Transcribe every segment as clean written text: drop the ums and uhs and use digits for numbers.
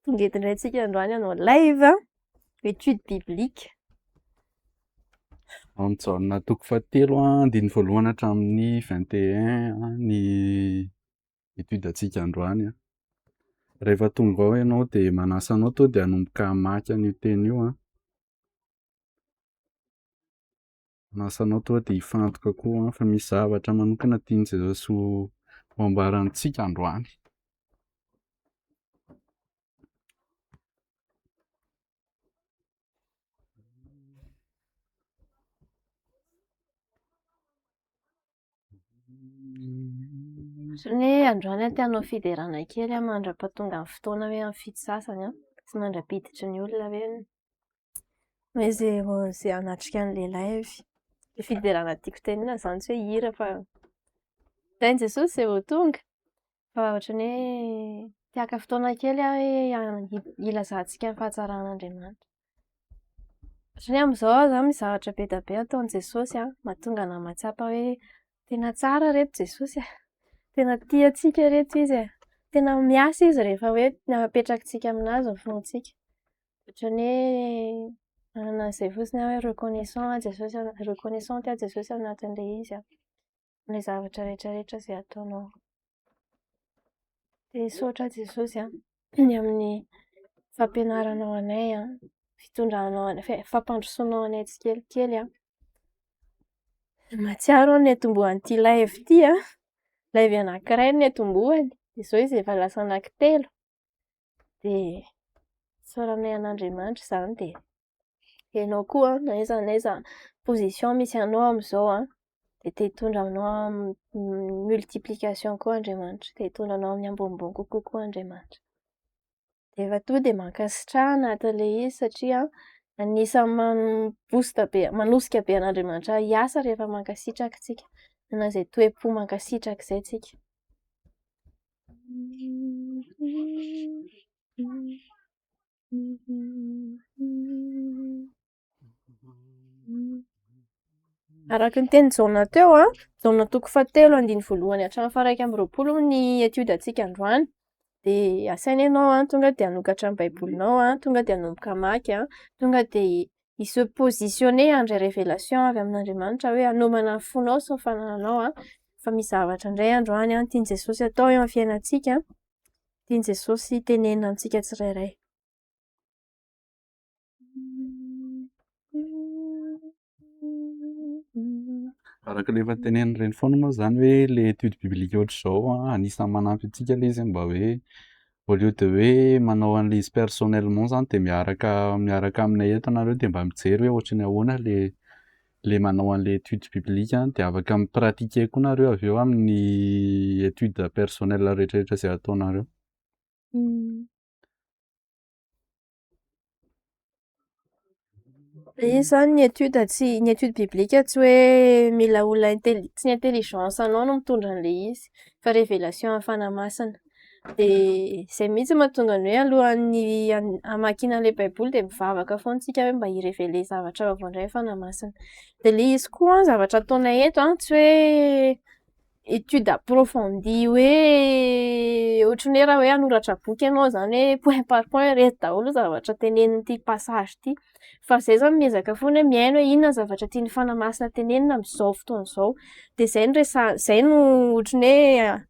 Tonga indray antsika androany hanao live étude biblique. Amin'ny toko fahatelo andiny voalohany hatramin'ny 21 ny étude antsika androany. Rehefa tonga ao ianao dia manasa anao to dia hanomboka hamaky an'io teny io. Manasa anao to dia hifantoka koa fa misy zavatra manokana tian'i Jesosy ho ambarantsika androany. Ohatran'ny hoe androany te hanao fiderana kely mandra-pahatonga amin'ny fotoana hoe amin'ny fito sasany sy mandra-piditry ny olona hoe izay hanatrika an'ilay live. Ilay fiderana tiako tenenina izany tsy hoe hira fa tain'i Jesosy izay vao tonga fa ohatran'ny hoe te-haka fotoana kely hoe ilazantsika ny fahatsaran'Andriamanitra. Ohatran'ny hoe amin'izao izany misy zavatra be dia be ataon'i Jesosy mahatonga anahy mahatsapa hoe tena tsara ry reto Jesosy tena tia antsika ry reto izy tena miasa izy rehefa hoe apetrakintsika aminazy ny fontsika. Ohatran'ny hoe manana an'izay fotsiny hoe reconnaissant Jesosy anatin'ilay izy ilay zavatra rehetrarehetra izay ataonao. Dia misaotra Jesosy ny amin'ny fampianaranao anay, fitondranao anay, fampandrosoanao anay tsikelikely. Mahatsiaro ny hatombohan'ity live ity live anankiray ny hatombohany dia izao izy efa lasa anankitelo dia soranay an'Andriamanitra izany dia ianao koa na aiza n'aiza position misy anao amin'izao dia te hitondra anao amin'ny multiplication koa Andriamanitra, te hitondra anao amin'ny ambonimbony kokoa Andriamanitra. Dia efa tonga dia mankasitraha anatin'ilay izy satria anisany manosika be an'Andriamanitra hiasa rehefa mankasitraka isika. Manana izay toe-po mankasitraka izay isika. Araka ny teny Jaona teo Jaona toko fahatelo andiny voalohany hatramin'ny faha iraika amby roapolo ny étude antsika androany. Dia asaina ianao tonga dia hanokatra ny baibolinao tonga dia hanomboka hamaky tonga dia hi-se positionner handray révélation avy amin'Andriamanitra hoe hanomana ny fonao sy ny fanananao fa misy zavatra indray androany tian'i Jesosy atao eo amin'ny fiainantsika, tian'i Jesosy tenenina amintsika tsirairay. Araka ilay efa tenenireny foana moa izany hoe ilay étude biblique ohatr'izao anisan'ny manampy antsika ilay izy mba hoe au lieu de hoe manao an'ilay izy personnellement izany dia miaraka aminay eto ianareo dia mba mijery hoe ohatran'ny ahoana ilay manao an'ilay étude biblique dia afaka mipratika koa nareo avy eo amin'ny étude personnelle rehetrarehetra izay ataonareo. Izy izany ny étude biblique tsy hoe mila olona tsy ny intelligence anao no mitondra an'ilay izy fa révélation amin'ny fanamasina. Dia izay mihitsy mahatonga ny hoe alohan'ny hamakiana an'ilay baiboly dia mivavaka foana isika hoe mba hi-révéler zavatra vaovao indray amin'ny fanamasina. Dia ilay izy koa zavatra ataonay eto tsy hoe étude approfondie hoe ohatran'ny hoe raha hoe hanoratra boky ianao izany hoe point par point reto daholo zavatra tenenin'ity passage ity. Fa izay izany miezaka foana hoe miaino hoe inona zavatra tian'ny fanamasina tenenina amin'izao fotoana izao. Dia izay no ohatran'ny hoe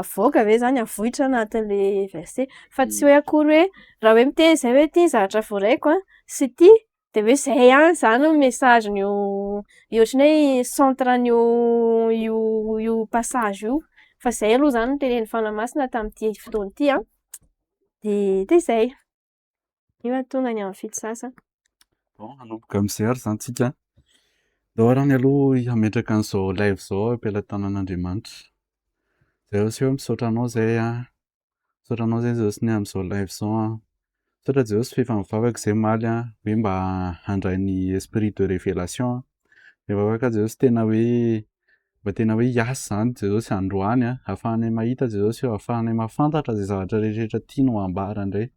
avoaka ve izany avohitra anatin'ilay verset fa tsy hoe akory hoe raha hoe miteny izay hoe ity zavatra voaraiko sy ity dia hoe izay ihany izany no messagen'io ohatran'ny hoe centre-n'io passage io fa izay aloha izany no tenenin'ny fanamasina tamin'ity fotoana ity dia izay. Io tonga ny amin'ny fito sasany. Hanomboka amin'izay ary izany tsika. Dao arany aloha hametraka an'izao live izao am-pelantanan'Andriamanitra. Izay ohatry hoe misaotra anao izay misaotra anao izay Jesosy ny amin'izao live izao misaotra Jesosy fa efa mivavaka izay maly hoe mba handray ny esprit de révélation. Mivavaka Jesosy tena hoe hiasa izany Jesosy androany ahafahanay mahita Jesosy eo, ahafahanay mahafantatra izay zavatra rehetrarehetra tiany ho ambara indray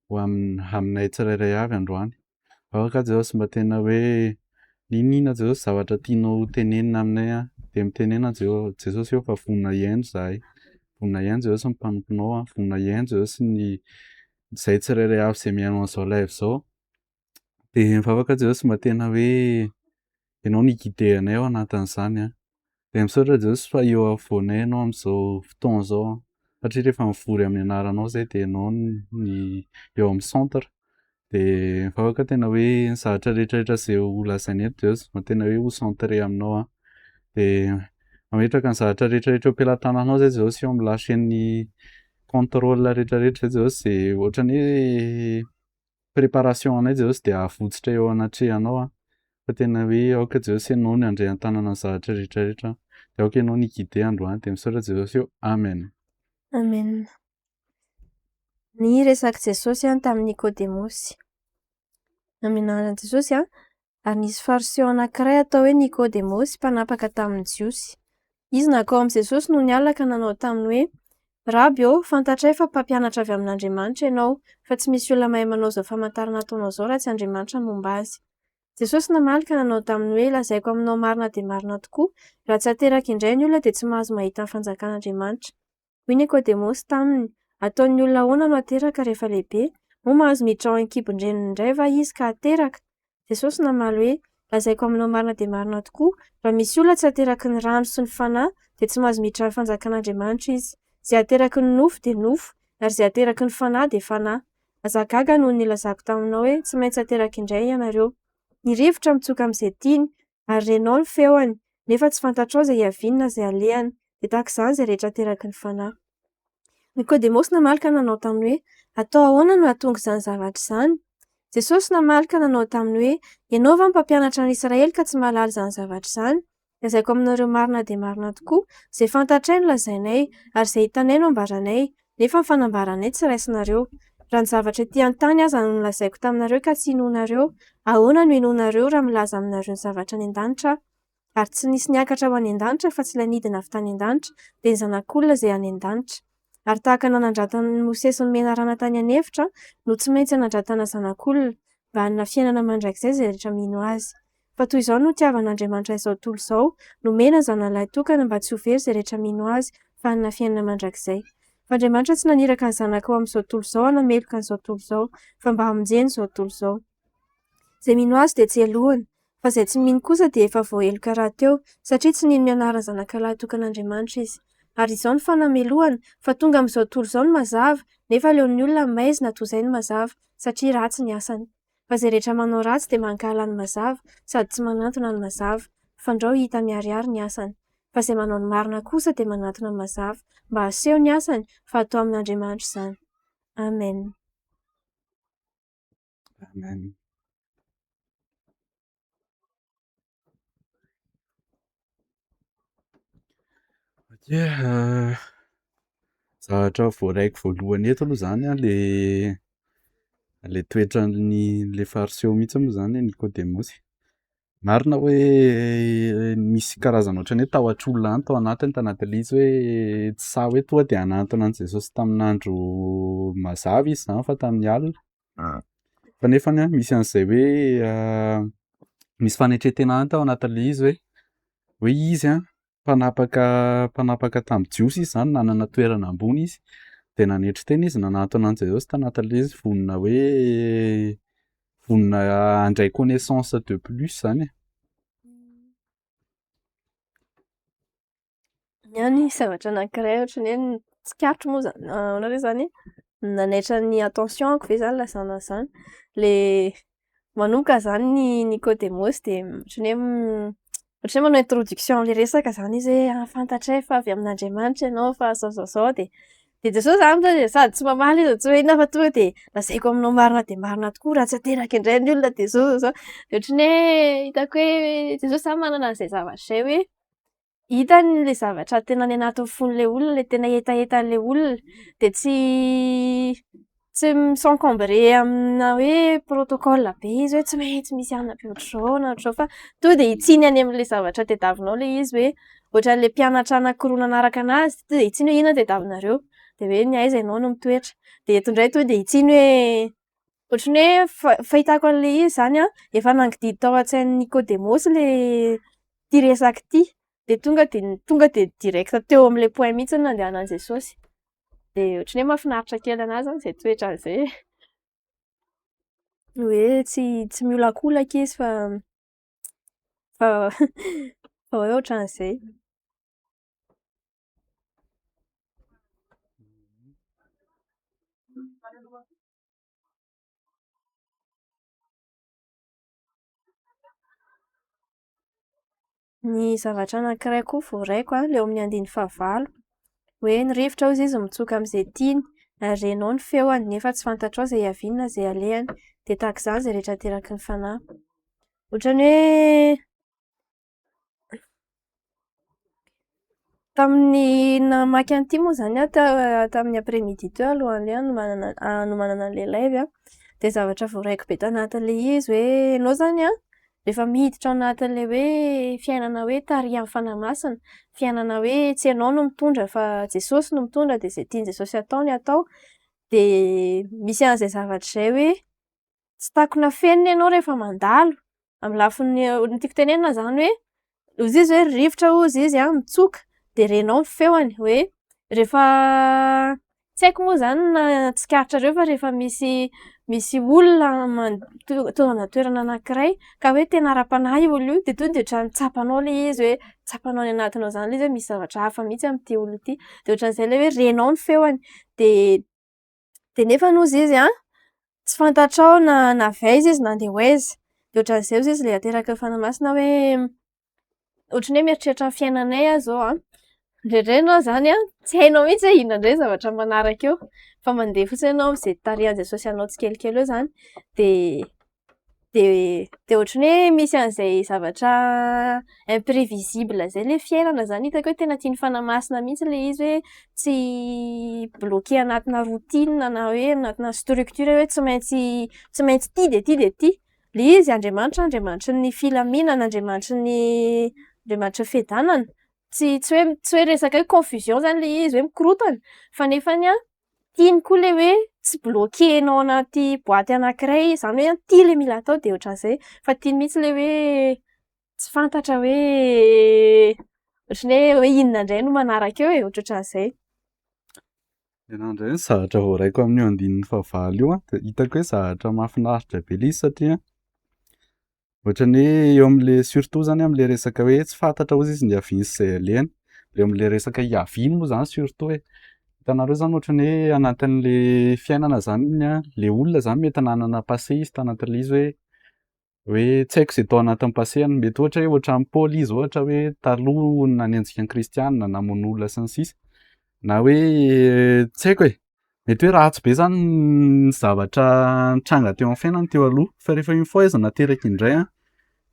ho aminay tsirairay avy androany. Mivavaka Jesosy mba tena hoe inona Jesosy zavatra tianao tenenina aminay dia mitenena Jesosy eo fa vonona hiaino izahay. Vonona hiaino Jesosy ny mpanomponao, vonona hiaino Jesosy ny Zay tsirairay avy izay mihaino an'izao live zao. De mivavaka Jesosy mba tena hoe ianao niguider anay ao anatin'izany a. De misaotra Jesosy fa eo afovoanay ianao am'zao fotoana zao satria rehefa mivory amin'ny anaranao zay de ianao ny eo amin'ny centre. De mivavaka tena hoe ny zavatra rehetrarehetra zay ho lazainy eto Jesosy mba tena hoe ho centré aminao a. De mametraka ny zavatra rehetrarehetra eo am-pelantananao zay Jesosy eo amin'ny lachen'ny contrôle rehetrarehetra zay Jesosy zay ohatran'ny hoe préparation anay Jesosy de ahavotsitra eo anatrehanao a. Fa tena hoe aoka Jesosy ianao ny handray an-tanana ny zavatra rehetrarehetra. De aoka ianao ny guider androany de misaotra Jesosy eo. Amen. Amen. Ny resaky Jesosy tamin'ny Nicodémosy. Amin'ny anaran'i Jesosy ary nisy fariseo anankiray atao hoe Nicodémosy mpanapaka tamin'ny Jiosy. Izy nakao amin'i Jesosy no niala ka nanao taminy hoe Raby fantatray fa mpampianatra avy amin'Andriamanitra ianao, fa tsy misy olona mahay manao izao famantarana ataonao izao raha tsy Andriamanitra momba azy. Jesosy namaly ka nanao taminy hoe lazaiko aminao marina dia marina tokoa, raha tsy ateraka indray ny olona dia tsy mahazo mahita ny fanjakan'Andriamanitra. Hoy Nicodémosy taminy, ataon'ny olona ahoana no ateraka rehefa lehibe? Moa mahazo miditra ao an-kibon-dreniny indray va izy ka ateraka? Jesosy namaly hoe lazaiko aminao marina dia marina tokoa, raha misy olona tsy ateraky ny rano sy ny fanahy dia tsy mahazo miditra ny fanjakan'Andriamanitra izy. Izay ateraky ny nofo dia nofo, ary izay ateraky ny fanahy dia fanahy. Aza gaga no nilazako taminao hoe tsy maintsy ateraky indray ianareo. Ny rivotra mitsoka amin'izay tiany, ary renao ny feony, nefa tsy fantatrao izay hiaviany na izay alehany, dia tahaka izany izay rehetra ateraky ny fanahy. Nicodémosy namaly ka nanao taminy hoe atao ahoana no hahatonga izany zavatra izany? Jesosy namaly ka nanao taminy hoe ianao va mpampianatra ny Israely ka tsy mahalala izany zavatra izany? Lazaiko aminareo marina dia marina tokoa, izay fantatray no lazainay, ary izay hitanay no ambaranay, nefa ny fanambaranay tsy raisinareo. Raha ny zavatra ety an-tany aza no nolazaiko taminareo ka tsy hinoanareo, ahoana no hinoanareo raha milaza aminareo ny zavatra any an-danitra? Ary tsy nisy niakatra ho any an-danitra fa tsy ilay nidina avy tany an-danitra, dia ny zanak'olona izay any an-danitra. Ary tahaka nanandratana Mosesy ny menarana tany an-efitra, no tsy maintsy hanandratana zanak'olona mba hanana fiainana mandrakizay izay rehetra mino azy. Fa toy izao no itiavan'Andriamanitra izao tontolo izao, nomena zanalahy tokana mba tsy ho very izay rehetra mino azy fa hanana fiainana mandrakizay. Fa Andriamanitra tsy naniraka ny zanaka ho amin'izao tontolo izao hanameloka an'izao tontolo izao, fa mba hamonjeny izao tontolo izao. Izay mino azy dia tsy elohany, fa izay tsy mino kosa dia efa voaheloka rahateo, satria tsy nino ny anaran'ny zanakalahy tokan'Andriamanitra izy. Ary izao ny fanamelohana, fa tonga amin'izao tontolo izao ny mazava, nefa aleon'ny olona maizina toy izay ny mazava, satria ratsy ny asany. Fa izay rehetra manao ratsy dia mankahala ny mazava, sady tsy manantona ny mazava, fandrao hita miharihary ny asany. Fa izay manao ny marina kosa dia manantona ny mazava, mba haseho ny asany fa atao amin'Andriamanitra izany. Amen. Amen. Okay, zavatra voaraiko voalohany eto aloha zany a le toetran'ny le fariseo mihitsy moa zany Nicodémosy. Marina hoe misy karazana ohatran'ny hoe tahotr'olona any tao anatiny tanatin'ilay izy hoe tsy sa hoe tonga de hanantona an' Jesosy tamin'andro mazava izy zany fa tamin'ny alina. Fa nefany a misy an'izay hoe misy fanetretena any tao anatin'ilay izy hoe izy a mpanapaka tamin'ny Jiosy izy zany nanana toerana ambony izy de nanetry tena izy nanantona an' Jesosy tanatin'ilay izy vonona hoe vonona handray connaissance de plus zany e. Niany zavatra anankiray ohatran'ny hoe tsikatro moa zany ohatran'ny zany nanaitra ny attention-ko ve zany lazana zany le manomboka zany ny Nicodémosy de ohatran'ny hoe manao introduction am'le resaka zany izy hoe fantatray fa avy amin'Andriamanitra ianao fa zao de Jesosy zany de sady tsy mamaly izy tsy hoe inona fa tonga de lazaiko aminao marina de marina tokoa raha tsy ateraka indray ny olona de zao de ohatran'ny hoe hitako hoe Jesosy zany manana an'izay zavatra zay hoe hitany le zavatra tena any anatin'ny fon'le olona, le tena etaetan'le olona de tsy misancombre amina hoe protocole be izy hoe tsy maintsy misy anona be ohatr'izao na ohatr'izao fa tonga de hitsiny any amin'le zavatra tediavinao le izy hoe ohatran'le mpianatra anankiroa nanaraka anazy tonga de hitsiny hoe inona tediavinareo de hoe ny aiza ianao no mitoetra de eto indray tonga de hitsiny hoe ohatran'ny hoe fahitako an'le izy zany a efa nangididy tao an-tsain'ny Nicodémosy le ty resaky ty de tonga de direct teo am'le point mihitsy no nandehanan' Jesosy. De ohatran'ny hoe mahafinaritra kely anazy zany zay toetran'zay. Hoe tsy miolakolaka izy fa fa hoe ohatran'izay. Ny zavatra anankiray koa voaraiko le eo amin'ny 15 hoe ny rivotra hozy izy mitsoka am'izay tiany ary renao ny feony nefa tsy fantatrao zay iaviny na zay alehany de tahak'izany zay rehetra teraky ny fanahy. Ohatran'ny hoe tamin'ny namaky an'ity moa zany tamin'ny après-midi teo alohan'le hanomanana an'le live de zavatra voaraiko be tanatin'le izy hoe ianao zany rehefa miditra ao anatin'le hoe fiainana hoe taria amin'ny fanahy-masina, fiainana hoe tsy ianao no mitondra fa Jesosy no mitondra de zay tiany Jesosy atao no atao de misy an'izay zavatra zay hoe tsy takona fenina ianao rehefa mandalo amin'ny lafiny tiako tenenina zany hoe ozy izy hoe rivotra ozy izy mitsoka de renao ny feony hoe rehefa tsy haiko moa zany na tsikaritra fa rehefa misy olona tonga anaty toerana anankiray ka hoe tena ara-panahy io olo io de tonga de ohatran'ny tsapanao le izy hoe tsapanao any anatinao zany le izy hoe misy zavatra hafa mihitsy amin'ity olo ity de ohatran'izay le hoe renao ny feony de nefa ozy izy tsy fantatrao na avaiza izy na andeha ho aiza de ohatran'izay ozy izy le ateraky ny fanahy masina hoe ohatran'ny hoe mieritreritra ny fiainanay aho zao indraindray ianao zany tsy hainao mihitsy hoe inona indray zavatra manaraka eo fa mandeha fotsiny ianao am'izay tarihan'i Jesosy anao tsikelikely eo zany de ohatran'ny hoe misy an'izay zavatra imprévisible zay le fiainana zany hitako hoe tena tian'ny fanahy masina mihitsy le izy hoe tsy bloqué anatina routine na hoe anatina structure hoe tsy maintsy ty de ty de ty. Le izy Andriamanitry ny filaminana, Andriamanitry ny fiadanana. Tsy hoe resaka hoe confusion zany le izy hoe mikorotana fa nefany tiany koa le hoe tsy bloquenao anaty boaty anankiray zany hoe ty le mila atao de ohatran'izay fa tiany mihitsy le hoe tsy fantatra hoe ohatran'ny hoe inona indray no manaraka eo ohatran'izay. Indray ny zavatra voaraiko amin'io 15 io de hitako hoe zavatra mahafinaritra be ilay izy satria ohatran'ny hoe eo am'le surtout zany am'le resaka hoe tsy fantatra ozy izy ny iaviny sy zay alehany, le am'le resaka iaviny moa zany surtout hoe hitanareo zany ohatran'ny hoe anatin'le fiainana zany le olona zany mety nanana passé izy tanatin'le izy hoe tsy haiko zay tao anatin'ny passé-any mety ohatra hoe ohatran'ny Paoly izy ohatra hoe taloha nanenjika ny kristianina namono olona sy ny sisa na hoe tsy haiko e mety hoe ratsy be zany ny zavatra nitranga teo amin'ny fiainany teo aloha fa rehefa une fois izy nateraka indray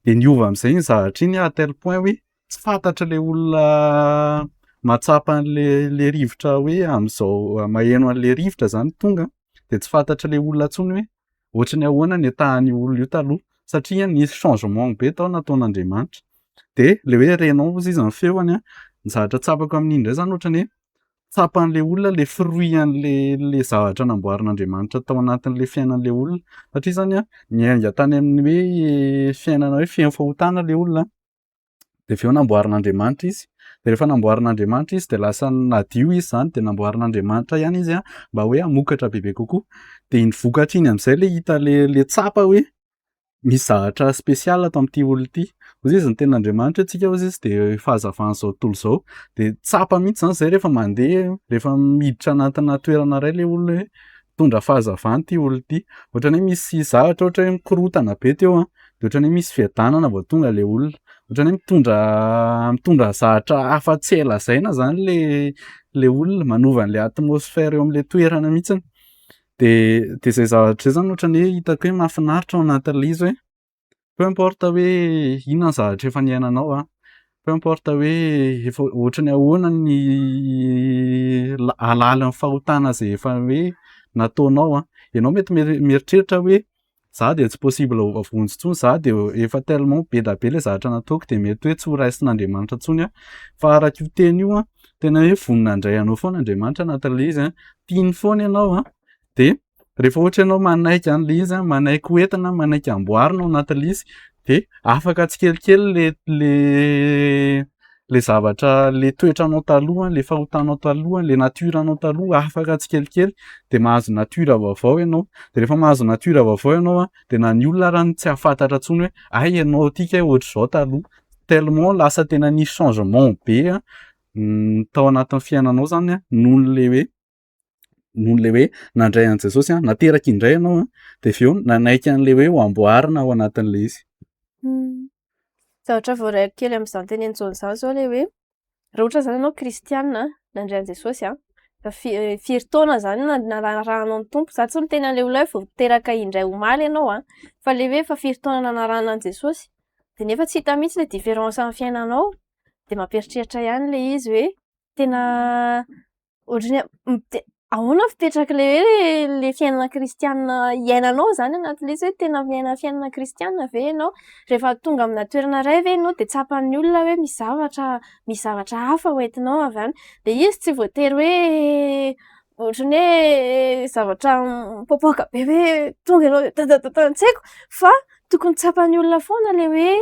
de niova am'izay ny zavatra iny à tel point hoe tsy fantatra le olona matsapa an'le rivotra hoe am'izao maheno an'le rivotra zany tonga de tsy fantatra le olona intsony hoe ohatran'ny ahoana ny atahan'io olona io taloha satria nisy changement be tao nataon'Andriamanitra de le hoe renao ozy izy ny feony ny zavatra tsapako amin'iny indray zany ohatran'ny hoe tsapan'le olona le fruit an'le zavatra namboarin'Andriamanitra tao anatin'le fiainan'le olona satria zany miainga tany amin'ny hoe fiainana hoe feno fahotana le olona de aveo namboarin'Andriamanitra izy de rehefa namboarin'Andriamanitra izy de lasa nadio izy zany de namboarin'Andriamanitra ihany izy mba hoe hamokatra bebe kokoa de iny vokatra iny am'izay le hita le tsapa hoe misy zavatra spesiala ato amin'ity olona ity ozy izy ny ten'Andriamanitra antsika ozy izy de fahazavan'izao tontolo zao de tsapa mihitsy zany zay rehefa mandeha rehefa miditra anatina toerana iray le olona hoe mitondra fahazavana ity olona ity ohatran'ny hoe misy zavatra ohatra hoe mikorotana be teo de ohatran'ny hoe misy fiadanana vao tonga le olona ohatran'ny hoe mitondra zavatra hafa tsy hay lazaina zany le olona manova an'le atmosfera eo am'le toerana mihitsiny de zay zavatra zay zany ohatran'ny hoe hitako hoe mahafinaritra ao anatin'le izy hoe peu importe hoe inona ny zavatra efa niainanao peu importe hoe efa ohatran'ny ahoana ny alalan'ny fahotana zay efa hoe nataonao ianao mety mieritreritra hoe za de tsy possible avonjy intsony za de efa tellement be da be le zavatra nataoko de mety hoe tsy ho raisin'Andriamanitra intsony fa araka io teny io tena hoe voninandray anao foana Andriamanitra anatin'le izy tiany foana ianao de rehefa ohatra ianao manaiky an'le izy manaiky hoentina manaiky amboarina ao anatin'le izy de afaka tsikelikely le le zavatra le toetranao taloha, le fahotanao taloha, le natiranao taloha afaka tsikelikely de mahazo natiora vaovao ianao. De rehefa mahazo natiora vaovao ianao a de na ny olona raha tsy ahafantatra intsony hoe ay ianao ty kay ohatr'izao taloha. Tellement lasa tena nisy changement be a tao anatin'ny fiainanao zany a nohon'le hoe nandray an' Jesosy a nateraky indray ianao a de aveo nanaiky an'le hoe ho amboarina ao anatin'le izy. Zavatra voaraiko kely amin'izany tenenin'izao zao le hoe raha ohatra zany ianao kristiana nandray an' Jesosy a firy taona zany nanarahanao ny tompo. Za tsy miteny an'le olona hoe vao teraka indray omaly ianao a fa le hoe efa firy taona nanarahana an' Jesosy de nefa tsy hita mihitsy le différence amin'ny fiainanao de mampieritreritra ihany le izy hoe tena ohatran'ny hoe ahoana fipetraky le hoe le fiainana kristiana iainanao zany anatin'le izy hoe tena miaina fiainana kristiana ve ianao rehefa tonga amina toerana iray ve ianao de tsapan'ny olona hoe misy zavatra hafa hoentinao avy any de izy tsy voatery hoe ohatran'ny hoe zavatra mipoapoaka be hoe tonga ianao tsy haiko fa tokony tsapan'ny olona foana le hoe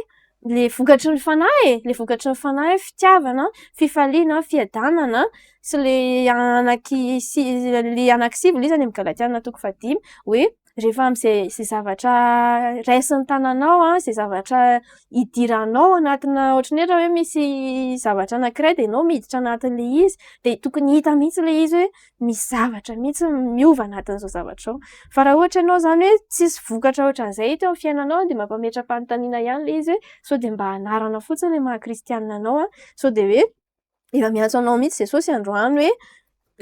le vokatry ny fanahy le vokatry ny fanahy fitiavana, fifaliana, fiadanana sy le anaky sivy le izy any amin'ny Galatiana 5 hoe rehefa am'izay zavatra raisin'ny tananao a zay zavatra idiranao anatina ohatran'ny hoe raha hoe misy zavatra anankiray de ianao miditra anatin'le izy de tokony hita mihitsy le izy hoe misy zavatra mihitsy miova anatin'izao zavatra ao fa raha ohatra ianao zany hoe tsisy vokatra ohatran'izay teo amin'ny fiainanao de mampametra-panontaniana ihany le izy hoe sao de mba anarana fotsiny le maha-kristianina anao a sao de hoe efa miantso anao mihitsy Jesosy androany hoe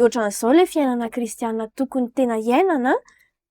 ohatran'izao le fiainana kristiana tokony tena iainana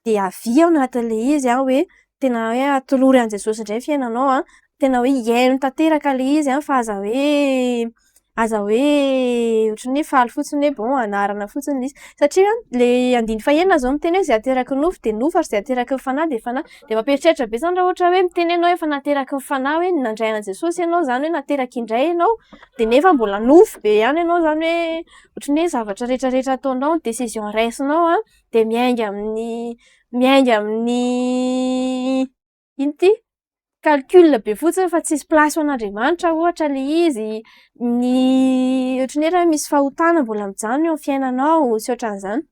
de avy ao anatin'le izy a hoe tena hoe atolory an' Jesosy indray fiainanao a tena hoe iaino tanteraka le izy a fa aza hoe ohatran'ny hoe faly fotsiny hoe bon anarana fotsiny le izy satria le 5 zao miteny hoe zay ateraky ny nofo de nofo ary zay ateraky ny fanahy de fanahy de mampieritreritra be zany raha ohatra hoe miteny ianao efa nateraky ny fanahy hoe nandray an' Jesosy ianao zany hoe nateraky indray ianao de nefa mbola nofo be ihany ianao zany hoe ohatran'ny hoe zavatra rehetrarehetra ataonao décision raisinao a de miainga amin'ny ino ty calcul be fotsiny fa tsisy plasy ho an'Andriamanitra ohatra le izy ohatran'ny hoe raha misy fahotana mbola mijano eo amin'ny fiainanao sy ohatran'izany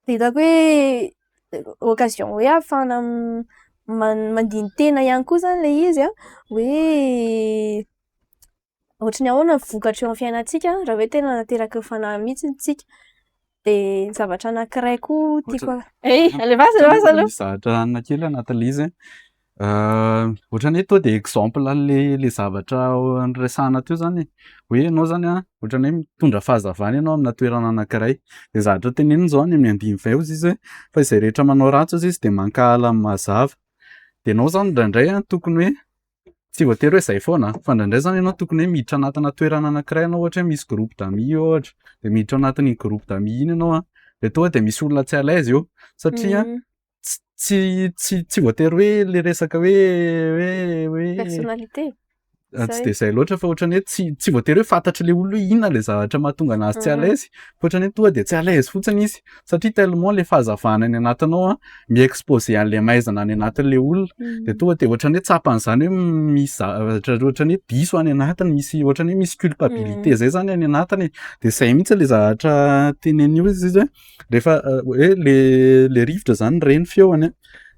de hitako hoe occasion hoe ahafahana mandiny tena ihany koa zany le izy a hoe ohatran'ny ahoana vokatra eo amin'ny fiainantsika raha hoe tena nateraky ny fanahy mihitsy tsika de ny zavatra anankiray koa tiako alevasa aloha zavatra anakely anatin'le izy ohatran'ny hoe tonga de exemple le zavatra niresahana teo zany hoe ianao zany a ohatran'ny hoe mitondra fahazavana ianao amina toerana anankiray de zavatra teneniny zao any amin'ny 5 izy hoe fa izay rehetra manao ratsy izy de mankahala amin'ny mazava de ianao zany indraindray a tokony hoe tsy voatery hoe zay foana fa indraindray zany ianao tokony hoe miditra anatina toerana anankiray ianao ohatra hoe misy groupe d'amis ohatra de miditra anatin'iny groupe d'amis iny ianao a de tonga de misy olona tsy à l'aise eo satria tsy voatery hoe le resaka hoe personnalité tsy de zay loatra fa ohatran'ny hoe tsy voatery hoe fantatry le olona hoe inona le zavatra mahatonga anazy tsy à l'aise fa ohatran'ny hoe tonga de tsy à l'aise fotsiny izy satria tellement le fahazavana any anatinao a mi-exposer an'le maizana any anatin'le olona de tonga de ohatran'ny hoe tsapan'izany hoe misy zavatra ohatran'ny hoe diso any anatiny misy ohatran'ny hoe misy culpabilité zay zany any anatiny de zay mihitsy le zavatra tenenio izy hoe rehefa hoe le rivotra zany reny feoany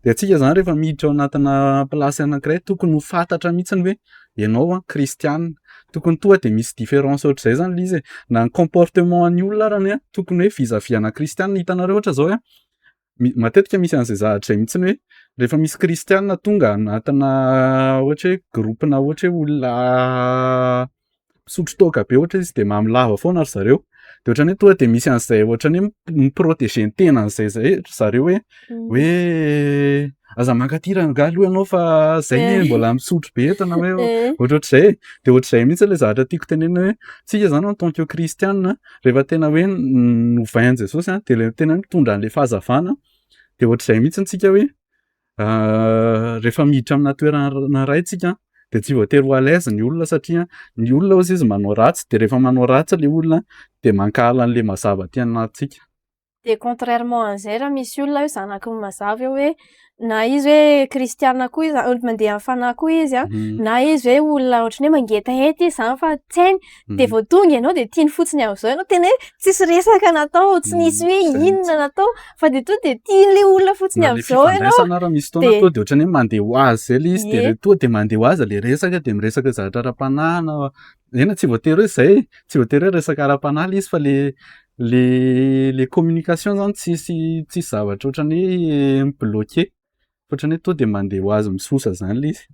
de atsika zany rehefa miditra ao anatina plasy anankiray tokony ho fantatra mihitsiny hoe ianao a kristiana tokony tonga de misy différence ohatr'izay zany le izy na ny comportement an'ny olona arany a tokony hoe vis-à-vis kristiana hitanareo ohatra zao a matetika misy an'izay zavatra zay mihitsiny hoe rehefa misy kristiana tonga anatina ohatra hoe groupena ohatra hoe olona misotro toaka be ohatra izy de mamilava foana ry zareo de ohatran'ny hoe tonga de misy an'izay ohatran'ny hoe miprotéger ny tenan'izay zareo hoe aza mankatira nga aloha ianao fa zay mbola misotro be entana hoe ohatrohatr'izay de ohatr'izay mihitsy le zavatra tiako tenena hoe tsika zany en tant que kristiana rehefa tena hoe novain Jesosy a de le tena mitondra an'le fahazavana de ohatr'izay mihitsy tsika hoe rehefa miditra amina toerana ray tsika de tsy voatery ho à l'aise ny olona satria ny olona ozy izy manao ratsy de rehefa manao ratsy le olona de mankahala an'le mazava ty anatintsika De contrairement an'izay raha misy olona hoe zanaky ny mazava eo hoe na izy hoe kristiana koa izy olo mandeha amin'ny fanahy koa izy a na izy hoe olona ohatrany hoe mangetaheta izy zany fa tsy hainy de vao tonga ianao de tiany fotsiny amin'izao ianao tena hoe tsisy resaka natao tsy nisy hoe inona natao fa de tonga de tian'le olona fotsiny amin'izao ianao fifandraisana raha misy fotoana to de ohatrany hoe mandeha ho azy zay le izy de to de mandeha ho azy le resaka de miresaka zavatra ara-panahina ena tsy voatery hoe zay tsy voatery hoe resaka ara-panahy le izy fa le communication zany tsisy zavatra ohatrany hoe mibloqué ohatrany hoe to de mandeha ho azy misosa zany le izy.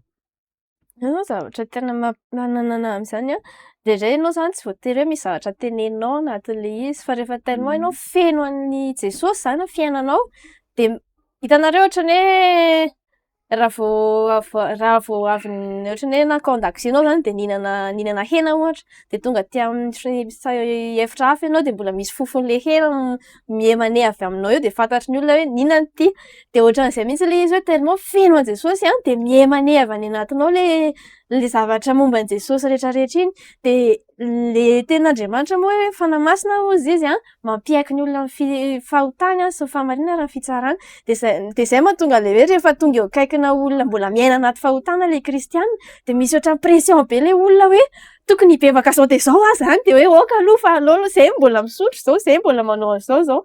Io zavatra tena mananana amin'izany a de ndray ianao zany tsy voatery hoe misy zavatra teneninao anatin'le izy fa rehefa tellement ianao feno an'i Jesosy zany ny fiainanao de hitanareo ohatrany hoe raha vao avy ohatrany hoe nakao an-dakozia anao zany de nihinana hena ohatra de tonga aty amin'ny efitra hafa ianao de mbola misy fofon'le hena miha-mané avy aminao eo de fantatry ny olona hoe nihinana ity de ohatran'izay mihitsy le izy hoe tellement feno an Jesosy a de miha-mané avy any anatinao le zavatra momba an Jesosy rehetrarehetra iny de le tenin'Andriamanitra moa hoe fanahy masina hozy izy a mampiaiky ny olona amin'ny fahotany sy ny fahamarinana raha ny fitsarana de zay mahatonga le hoe rehefa tonga eo akaikina olona mbola miaina anaty fahotana le kristiana de misy ohatran'ny pression be le olona hoe tokony hibebaka zao de zao aho zany de hoe oka aloha fa aleo zay mbola misotro zao zay mbola manao an'izao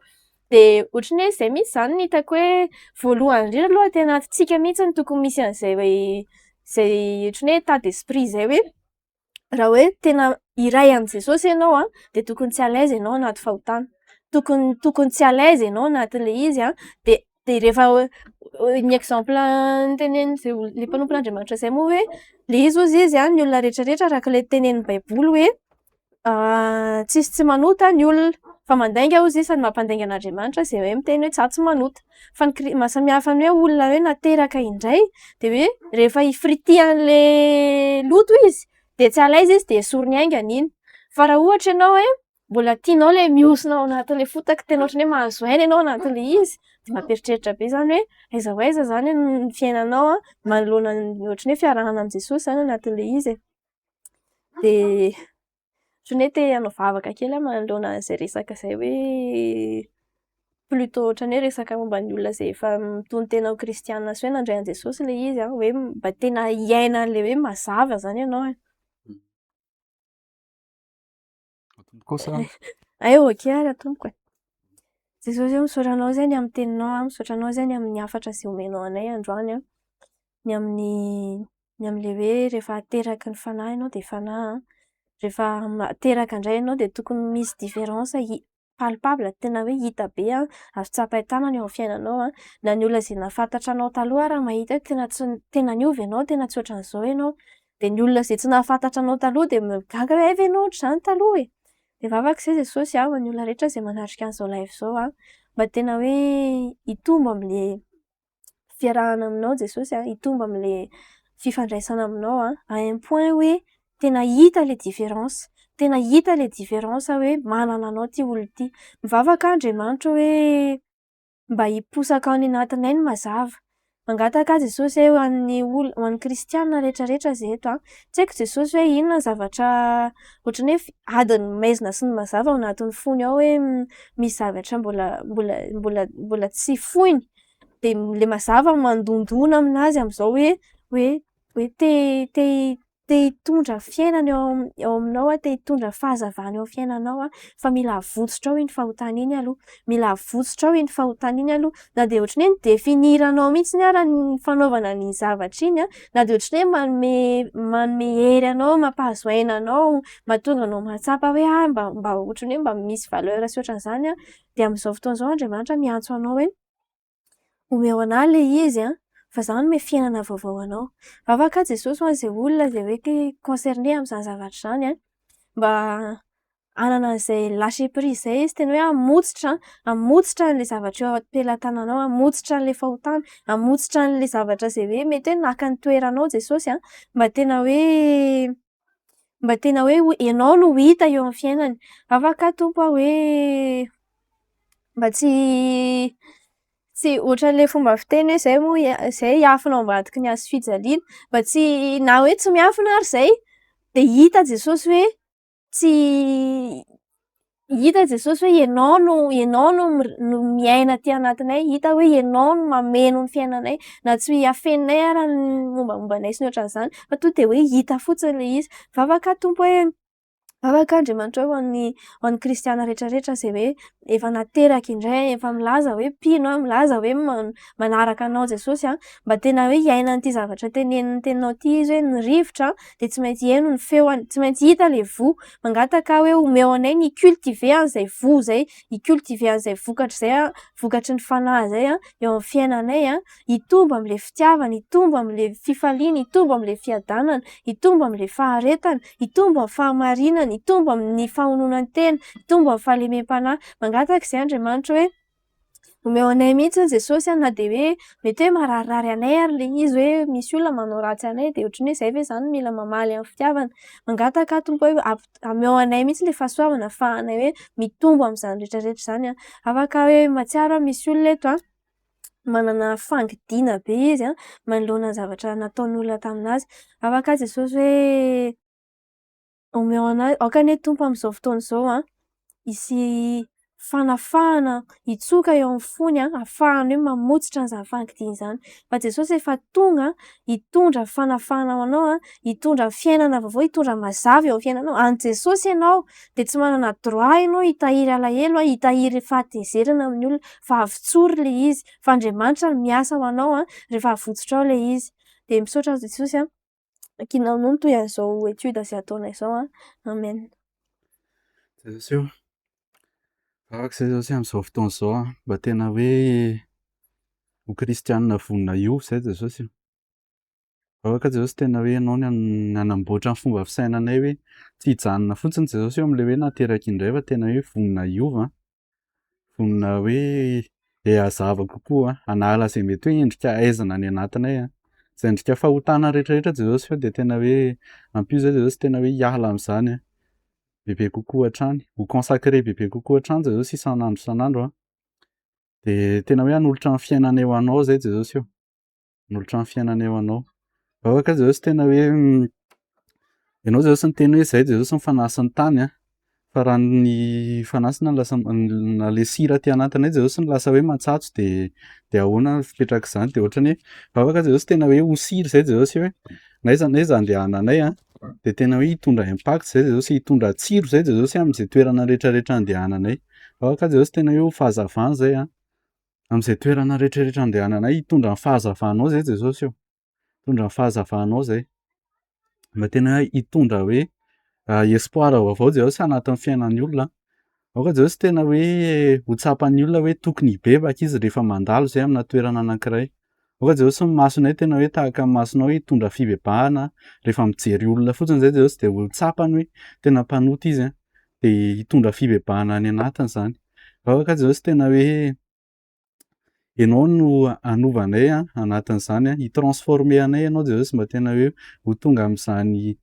de ohatrany hoe zay mihitsy zany no hitako hoe voalohany indrindra aloha tena anatintsika mihitsy ny tokony misy an'izay zay ohatrany hoe état d'esprit zay hoe raha hoe tena iray an Jesosy ianao a de tokony tsy à l'aise ianao anaty fahotana tokony tsy à l'aise ianao anatin'le izy a de rehefa ny exemple nitenen'ny le mpanompon'Andriamanitra zay moa hoe le izy ozy izy a ny olona rehetrarehetra araka le tenenin'ny baiboly hoe tsisy tsy manota ny olona fa mandainga hozy izy sady mampandainga an'Andriamanitra zay hoe miteny hoe tsy ato tsy manota fa ny mahasamihafa ny hoe olona hoe nateraka indray de hoe rehefa ifritihan'le loto izy de tsy à l'aise izy de esoriny aingana iny fa raha ohatra ianao hoe mbola tianao le mihosina ao anatin'le fotaka tena ohatrany hoe mahazo aina ianao anatin'le izy de mampieritreritra be zany hoe aiza ho aiza zany ny fiainanao a manoloana ohatrany hoe fiarahana amin'i Jesosy zany anatin'le izy de ohatrany hoe te hanao vavaka kely aho manoloana an'izay resaka zay hoe plutôt ohatrany hoe resaka momba ny olona zay efa mitony tena ho kristiana sy hoe nandray an'i Jesosy le izy a hoe mba tena hiaina an'le hoe mazava zany ianao e. Aiza ok ary tompoko e. Jesosy io misaotra anao zany amin'ny teninao misaotra anao zany amin'ny hafatra izay omenao anay androany a ny amin'le hoe rehefa ateraky ny fanahy ianao de fanahy rehefa teraka indray ianao de tokony misy différence palpable tena hoe hita be a azo tsapain-tanana eo amin'ny fiainanao a na ny olona izay nahafantatra anao taloha raha mahita hoe tena niova ianao tena tsy ohatran'izao ianao de ny olona izay tsy nahafantatra anao taloha de migaga hoe aiza ianao ohatr'izany taloha e de vavaka izay Jesosy a ho an'ny olona rehetra izay manatrika an'izao live izao a mba tena hoe hitombo amin'le fiarahana aminao Jesosy a hitombo amin'le fifandraisana aminao a un point hoe tena hita le différence tena hita le différence hoe manana anao ty olo ty mivavaka Andriamanitra hoe mba hiposaka ao anatinay ny mazava mangataka Jesosy ho an'ny kristiana rehetrarehetra zay eto a tsy haiko Jesosy hoe inona ny zavatra ohatrany hoe adiny maizina sy ny mazava ao anatin'ny fony ao hoe misy zavatra mbola tsy foiny de le mazava mandondona aminazy amin'izao hoe te hitondra fiainana eo aminao te hitondra fahazavana eo fiainanao a fa mila avotsitra ao iny fahotana iny aloha mila avotsitra ao iny fahotana iny aloha na de ohatrany hoe nidefiniranao mihitsy ny ara ny fanaovana ny zavatra iny a na de ohatrany hoe manome hery anao mampahazo aina anao mahatonga anao mahatsapa hoe mba ohatrany hoe mba misy valeur sy ohatran'izany a de amin'izao fotoana izao Andriamanitra miantso anao hoe omeo anahy le izy a fa zaho hanome fiainana vaovao anao vavaka Jesosy ho an'izay olona izay hoe concerné amin'izany zavatra izany a mba hanana an'izay lâcher prise izay izy tena hoe hamotsitra an'le zavatra eo am-pelantananao hamotsitra an'le fahotana hamotsitra an'le zavatra izay hoe mety hoe naka ny toeranao Jesosy a mba tena hoe ianao no hita eo amin'ny fiainany vavaka tompo a hoe mba tsy ohatran'le fomba fiteny hoe zay moa zay hiafina ao ambadiky ny hazo fijaliana mba tsy na hoe tsy miafina ary zay de hita Jesosy hoe tsy hita Jesosy hoe ianao no miaina aty anatinay, hita hoe ianao no mameno ny fiainanay, na tsy afenay ara ny mombamombanay sy ny ohatran'izany fa to de hoe hita fotsiny le izy. Vavaka Tompo hoe vavaka Andriamanitra hoe ho an'ny kristiana rehetrarehetra zay hoe efa nateraka indray, efa milaza hoe mpino milaza hoe manaraka anao Jesosy mba tena hoe hiaina an'ity zavatra teninao ity izy hoe ny rivotra de tsy maintsy heno ny feoany, tsy maintsy hita le vo, mangataka hoe omeo anay ny cultiver an'izay vo zay, hicultiver an'izay vokatra zay vokatry ny fanahy zay eo amin'ny fiainanay hitombo am'le fitiavana, hitombo am'le fifaliana, hitombo am'le fiadanana, hitombo am'le faharetana, hitombo amin'ny fahamarinana, hitombo amin'ny fahononana tena, hitombo amin'ny fahalemem-panahy. Mangataka izay Andriamanitra hoe omeo anay mihitsy Jesosy na de hoe mety hoe mararirary anay ary le izy hoe misy olona manao ratsy anay de ohatrany hoe zay ve zany mila mamaly amin'ny fitiavana. Mangataka Tompo hoe ameo anay mihitsy le fahasoavana ahafahanay hoe mitombo amin'izany rehetrarehetra zany afaka hoe mahatsiaro misy olona eto manana fangidina be izy manoloana ny zavatra nataon'ny olona taminazy. Afaka Jesosy hoe omeo anazy aokany hoe Tompo amin'izao fotoana izao hisy fanafahana hitsoka eo amin'ny fony ahafahany hoe mamotsitra an'izany fangidina izany. Fa Jesosy efa tonga hitondra fanafahana ho anao hitondra fiainana vaovao, hitondra mazava eo amin'ny fiainanao. Any Jesosy ianao de tsy manana droit ianao hitahiry alahelo hitahiry fahatezerana amin'ny olona fa avy tsory le izy, fa Andriamanitra no miasa ho anao rehefa avotsitra ao le izy. De misaotra Jesosy kianao noho toy an'izao etude izay ataonay izao amen. Jesosy vavaka Jesosy amin'izao fotoana izao mba tena hoe ho kristianina vonona io zay Jesosy. Vavaka Jesosy tena hoe ianao ny hanamboatra ny fomba fisainanay hoe tsy hijanona fotsiny Jesosy eo amin'ilay hoe nateraka indray fa tena hoe vonona hiova, vonona hoe hazava kokoa hanala izay mety hoe endrika aizana any anatinay izay endrika fahotana rehetrarehetra Jesosy fa de tena hoe ampio zay Jesosy tena hoe hiala amin'izany bebe kokoa hatrany, ho consacré bebe kokoa hatrany Jesosy isan'andro de tena hoe hanolotra ny fiainanay ho anao zay Jesosy eo, hanolotra ny fiainanay ho anao. Vavaka Jesosy tena hoe ianao Jesosy ny teny hoe zay Jesosy ny fanasy ny tany fa raha ny fanasina lasa na le sira aty anatinay Jesosy ny lasa hoe matsatso de ahoana ny fipetrak'izany de ohatrany hoe vavaka Jesosy tena hoe ho siry zay Jesosy hoe n'aiza n'aiza andehananay de tena hoe hitondra impact zay Jesosy, hitondra tsiro zay Jesosy amin'izay toerana rehetrarehetra andehananay. Vavaka Jesosy tena hoe ho fahazavana zay amin'izay toerana rehetrarehetra andehananay, hitondra ny fahazavanao zay Jesosy eo, hitondra ny fahazavanao zay mba tena hitondra hoe espoir vaovao Jesosy anatin'ny fiainan'ny olona. Vavaka Jesosy tena hoe ho tsapan'ny olona hoe tokony hibebaka izy rehefa mandalo zay amina toerana anankiray. Vavaka Jesosy ny masonay tena hoe tahaka ny masonao hoe hitondra fibebahana rehefa mijery olona fotsiny zay Jesosy de ho tsapany hoe tena mpanota izy de hitondra fibebahana any anatiny zany. Vavaka Jesosy tena hoe ianao no hanovanay anatin'izany hitransformer anay ianao Jesosy mba tena hoe ho tonga amin'izany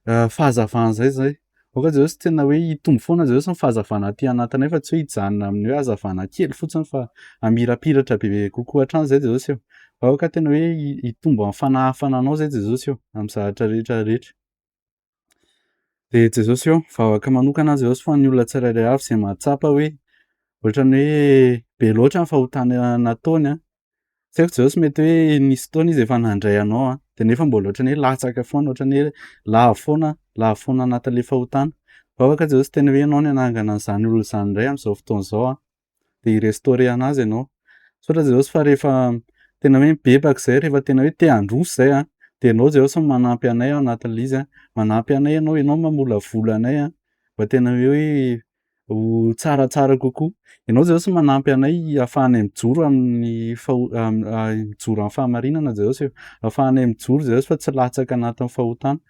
fahazavana zay. Vavaka Jesosy tena hoe hitombo foana Jesosy ny fahazavana aty anatinay fa tsy hoe hijanona amin'ny hoe hazavana kely fotsiny fa hamirapiratra bebe kokoa hatrany zay Jesosy eo. Vavaka tena hoe hitombo amin'ny fanahy fananao zay Jesosy eo amin'ny zavatra rehetrarehetra. De Jesosy eo vavaka manokana Jesosy fa ny olona tsirairay avy izay mahatsapa hoe ohatrany hoe be loatra ny fahotana nataony tsy haiko Jesosy mety hoe nisy fotoana izy efa nandray anao de nefa mbola ohatrany hoe latsaka foana, ohatrany hoe lava foana anatin'le fahotana. Vavaka Jesosy tena hoe ianao ny hanangana an'izany olona izany indray amin'izao fotoana izao de hi-restaurer anazy ianao. Misaotra Jesosy fa rehefa tena hoe mibebaka zay rehefa tena hoe te handroso zay de ianao Jesosy no manampy anay ao anatin'le izy manampy anay ianao mamolavola anay mba tena hoe ho tsaratsara kokoa. Ianao Jesosy manampy anay ahafahanay mijoro amin'ny mijoro amin'ny fahamarinana Jesosy eo, ahafahanay mijoro Jesosy fa tsy latsaka anatin'ny fahotana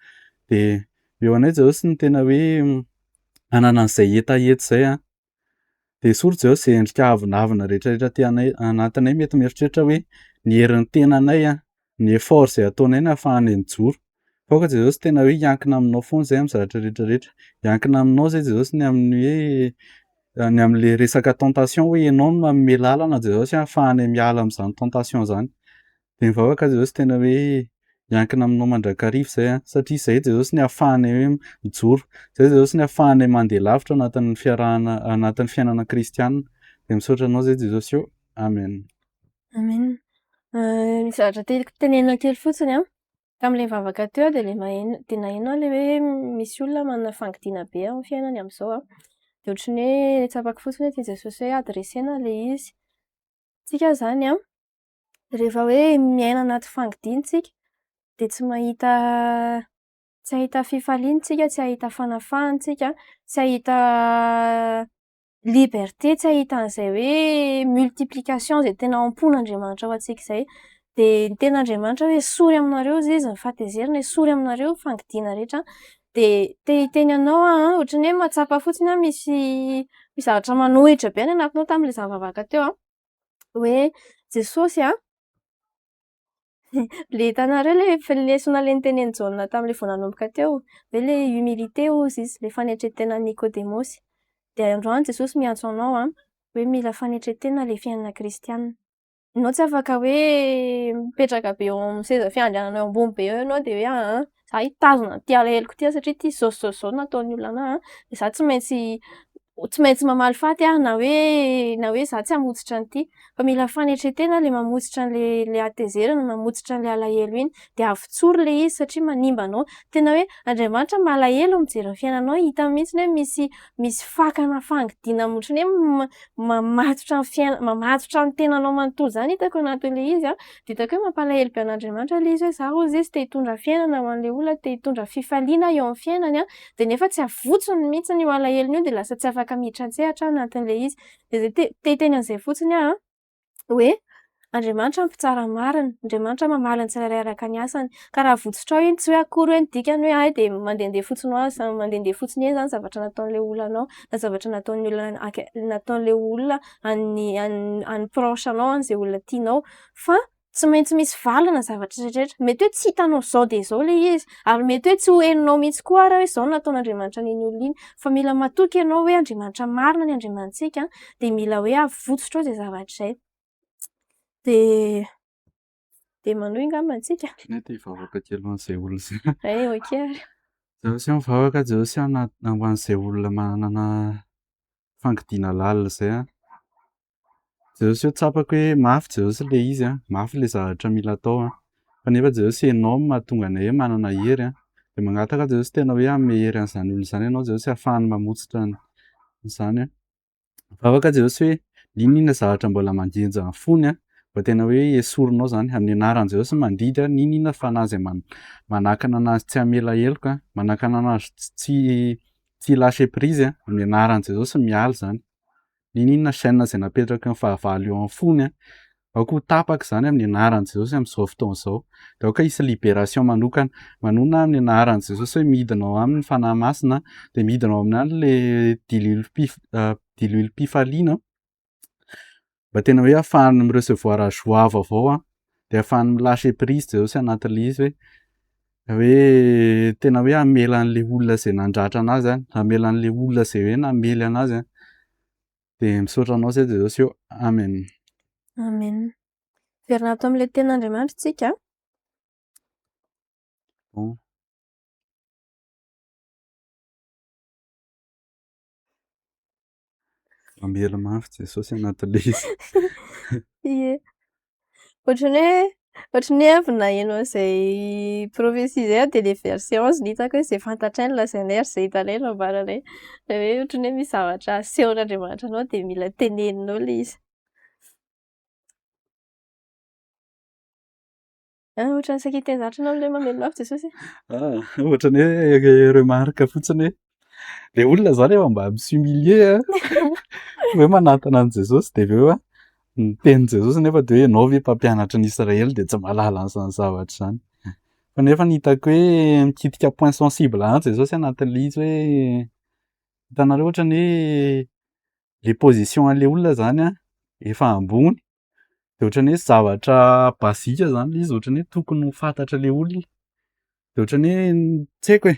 de eo anay Jesosy ny tena hoe hanana an'izay hetaheta zay de sory Jesosy zay endrika avinavina rehetrarehetra ty anatinay mety mieritreritra hoe ny herin'ny tenanay ny effort zay ataonay ny ahafahanay mijoro. Vavaka Jesosy tena hoe hiankina aminao foana zay amin'ny zavatra rehetrarehetra, hiankina aminao zay Jesosy ny amin'ny hoe ny amin'le resaka tentation hoe ianao no manome lalana Jesosy ahafahanay miala amin'izany tentation zany. De mivavaka Jesosy tena hoe miankina aminao mandrakarivo zay a satria zay Jesosy ny ahafahanay hoe mijoro, zay Jesosy ny ahafahanay mandeha lavitra anatin'ny fiarahana anatin'ny fiainana kristianina. De misaotra anao zay Jesosy io. Amen. Amen. Misy zavatra teliko tenenina kely fotsiny a, tam'le mivavaka teo de le de naheno le hoe misy olona manana fangidina be amin'ny fiainany am'zao a. De ohatry ny hoe tsapako fotsiny hoe tian'i Jesosy hoe adresena le izy. Tsika zany a, rehefa hoe miaina anaty fangidina tsika de tsy ahita fifaliana tsika, tsy ahita fanafahana tsika, tsy ahita liberté, tsy ahita an'izay hoe multiplication zay tena ampon'Andriamanitra ho antsika zay. De ny tenin'Andriamanitra hoe sory aminareo izy nifatezerana, sory aminareo fangidina rehetra. De te hiteny anao ohatry ny hoe mahatsapa fotsiny misy zavatra manohitra be any anatinao tam'le zaho nivavaka teo hoe Jesosy le hitanareo le lesona le nitenen'i Jauna tam'le vao nanomboka teo, hoe le humilité hozy izy, le fanetretena Nicodémosy. De androany Jesosy miantso anao hoe mila fanetretena le fiainana kristianina. Anao tsy afaka hoe mipetraka be eo amin'ny seza fiandrianana eo ambony be eo ianao de hoe za hitazona an'ity alaheloko ity satria ity zao nataon'ny olona anahy de za tsy maintsy mamaly faty na hoe za tsy hamotsitra an'ity. Fa mila fanetretena le mamotsitra le hatezerana, mamotsitra an'le alahelo iny de avotsory le izy satria manimba anao. Tena hoe Andriamanitra malahelo mijery ny fiainanao, hita mihitsiny hoe misy fakana fangidina ohatry ny hoe mamatotra ny tenanao manontolo zany hitako anatin'le izy de hitako hoe mampalahelo be an'Andriamanitra le izy hoe za hozy izy te hitondra fiainana ho an'le olona, te hitondra fifaliana eo amin'ny fiainany de nefa tsy avotsony mihitsiny io alahelony io de lasa tsy afaka miditra an-tsehatra anatin'le izy. De zay te hiteny an'izay fotsiny hoe Andriamanitra mpitsara marina, Andriamanitra mamaly ny tsirairay araka ny asany. Ka raha avotsitrao iny tsy hoe akory hoe ny dikany hoe ay de mandehandeha fotsiny ho azy, mandehandeha fotsiny eny zany zavatra nataon'le olona anao, na zavatra nataon'le olona any proche anao zay olona tianao, fa tsy maintsy misy valiny zavatra rehetrarehetra. Mety hoe tsy hitanao zao de zao le izy, ary mety hoe tsy ho heninao mihitsy koa ary hoe zao no nataon'Andriamanitra an'iny olona iny, fa mila matoky ianao hoe Andriamanitra marina ny Andriamantsika de mila hoe avotsotro ao zay zavatra zay. De manohy angamba antsika. Ohatran'ny hoe te hivavaka kely ho an'izay olona zay. OK ary. Jesosy mivavaka Jesosy ho an'izay olona manana fangidina lalina zay Jesosy hoe tsapako hoe mafy Jesosy le izy mafy le zavatra mila atao fa nefa Jesosy hainao ny mahatonga anay hoe manana hery de magnataka Jesosy tena hoe hanome hery an'izany olona zany ianao Jesosy ahafahany mamotsitra izany mivavaka Jesosy hoe n'inona zavatra mbola mangenja ny fony mba tena hoe esorinao zany amin'ny anaran'i Jesosy mandidy n'inona fanahy zay manakana anazy tsy hamela heloka, manakana anazy tsy lâcher prise amin'ny anaran'i Jesosy mialy zany. N'inona chaîne zay napetraka ny fahavalo eo amin'ny fony aoka ho tapaka zany amin'ny anaran'i Jesosy amin'izao fotoana izao. De aoka hisy libération manokana manona amin'ny anaran'i Jesosy hoe midina ao aminy ny fanahy masina de midina ao amin'any le dilily-pifaliana mba tena hoe ahafahany mi-recevoir joie vaovao de ahafahany mi-lâcher prise Jesosy anatin'le izy hoe tena hoe hamela an'le olona zay nandratra anazy hamela an'le olona zay hoe namely anazy de misaotra anao zay Jesosy io. Amen. Amen. Verina ato amin'le tenin'Andriamanitra tsika. Bon. Mamela mafy Jesosy anatin'le izy. Ie. Ohatran'ny hoe avy naheno an'izay prophétie zay de le verset 11 no hitako hoe zay fantatray no lazainay ary zay hitanay no ambaranay. De hoe ohatran'ny hoe misy zavatra asehon'Andriamanitra anao de mila teneninao le izy. Ohatran'ny sakia te zatra anao am'le mamelo mafy Jesosy. Ohatran'ny hoe remarque fotsiny hoe le olona zany efa mba mi-s'humilier hoe manantona an'i Jesosy de aveo ny tenin'i Jesosy nefa de hoe ianao ve mpampianatra an'Israely de tsy mahalala an'izany zavatra zany. Fa nefa hitako hoe mikitika point sensible Jesosy anatin'le izy hoe hitanareo ohatran'ny hoe le position an'le olona zany efa ambony de ohatran'ny hoe zavatra bazika zany le izy ohatran'ny hoe tokony ho fantatra le olona de ohatran'ny hoe tsy haiko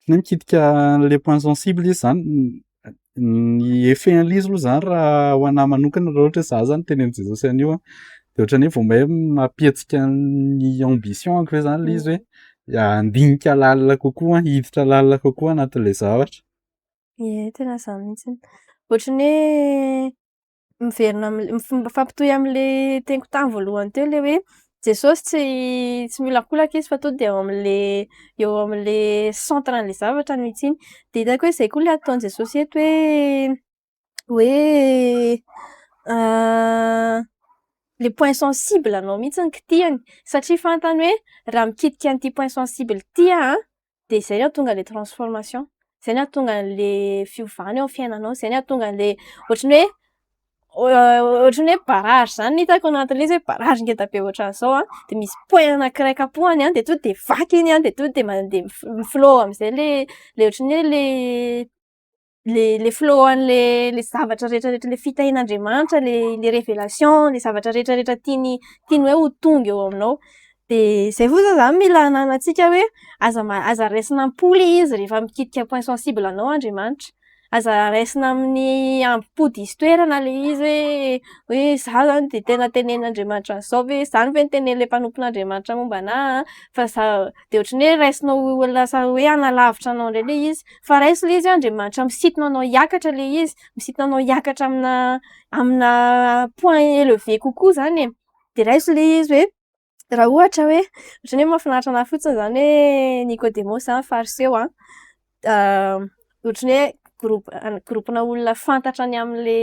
mikitika le point sensible izy zany ny effet an'le izy aloha zany raha ho anahy manokana raha ohatra hoe za zany tenenin' Jesosy an'io de ohatran'ny hoe vao mahay mampietsika ny ambition-ko hoe zany le izy hoe andinika lalina kokoa, hiditra lalina kokoa anatin'le zavatra. Ie, tena zany mihitsiny. Ohatran'ny hoe miverina mifampitohy am'le teniko tany voalohany teo le hoe Jesosy tsy miolakolaka izy fa to de eo am'le centre-n'le zavatra mihitsy iny. De hitako hoe zay koa le ataon'i Jesosy eto hoe le point sensible anao mihitsy ny kitihany satria fantany hoe raha mikitika an'ity point sensible ity de zay hahatonga le transformation. Zay no hahatonga an'le fiovana eo am'fiainanao, zay no hahatonga an'le ohatran'ny hoe barrage zany no hitako anatin'le izy hoe barrage ngeda be ohatran'izao de misy point anankiray kapohany de to de vaky iny de to de mandeha mi-flow am'zay le ohatran'ny hoe le flow an'le zavatra rehetrarehetra le fitahin'Andriamanitra, le révélation, le zavatra rehetrarehetra tiany hoe ho tonga eo aminao. De zay fotsiny zany mila ananantsika hoe aza raisina ampoly izy rehefa mikitika point sensible anao Andriamanitra. Aza raisina amin'ny ambim-pody isy toerana le izy hoe za zany de tena tenenin'Andriamanitra an'izao ve zany ve nitenen'le mpanompon'Andriamanitra momba anahy fa de ohatran'ny hoe raisinao lasa hoe analavitra anao indray le izy fa raisy le izy Andriamanitra misintona anao hiakatra le izy, misintona anao hiakatra amina point élevé kokoa zany de raisy le izy hoe raha ohatra hoe ohatran'ny hoe mahafinaritra anahy fotsiny zany hoe Nicodémos zany fariseo ohatran'ny hoe groupena olona fantatra any am'le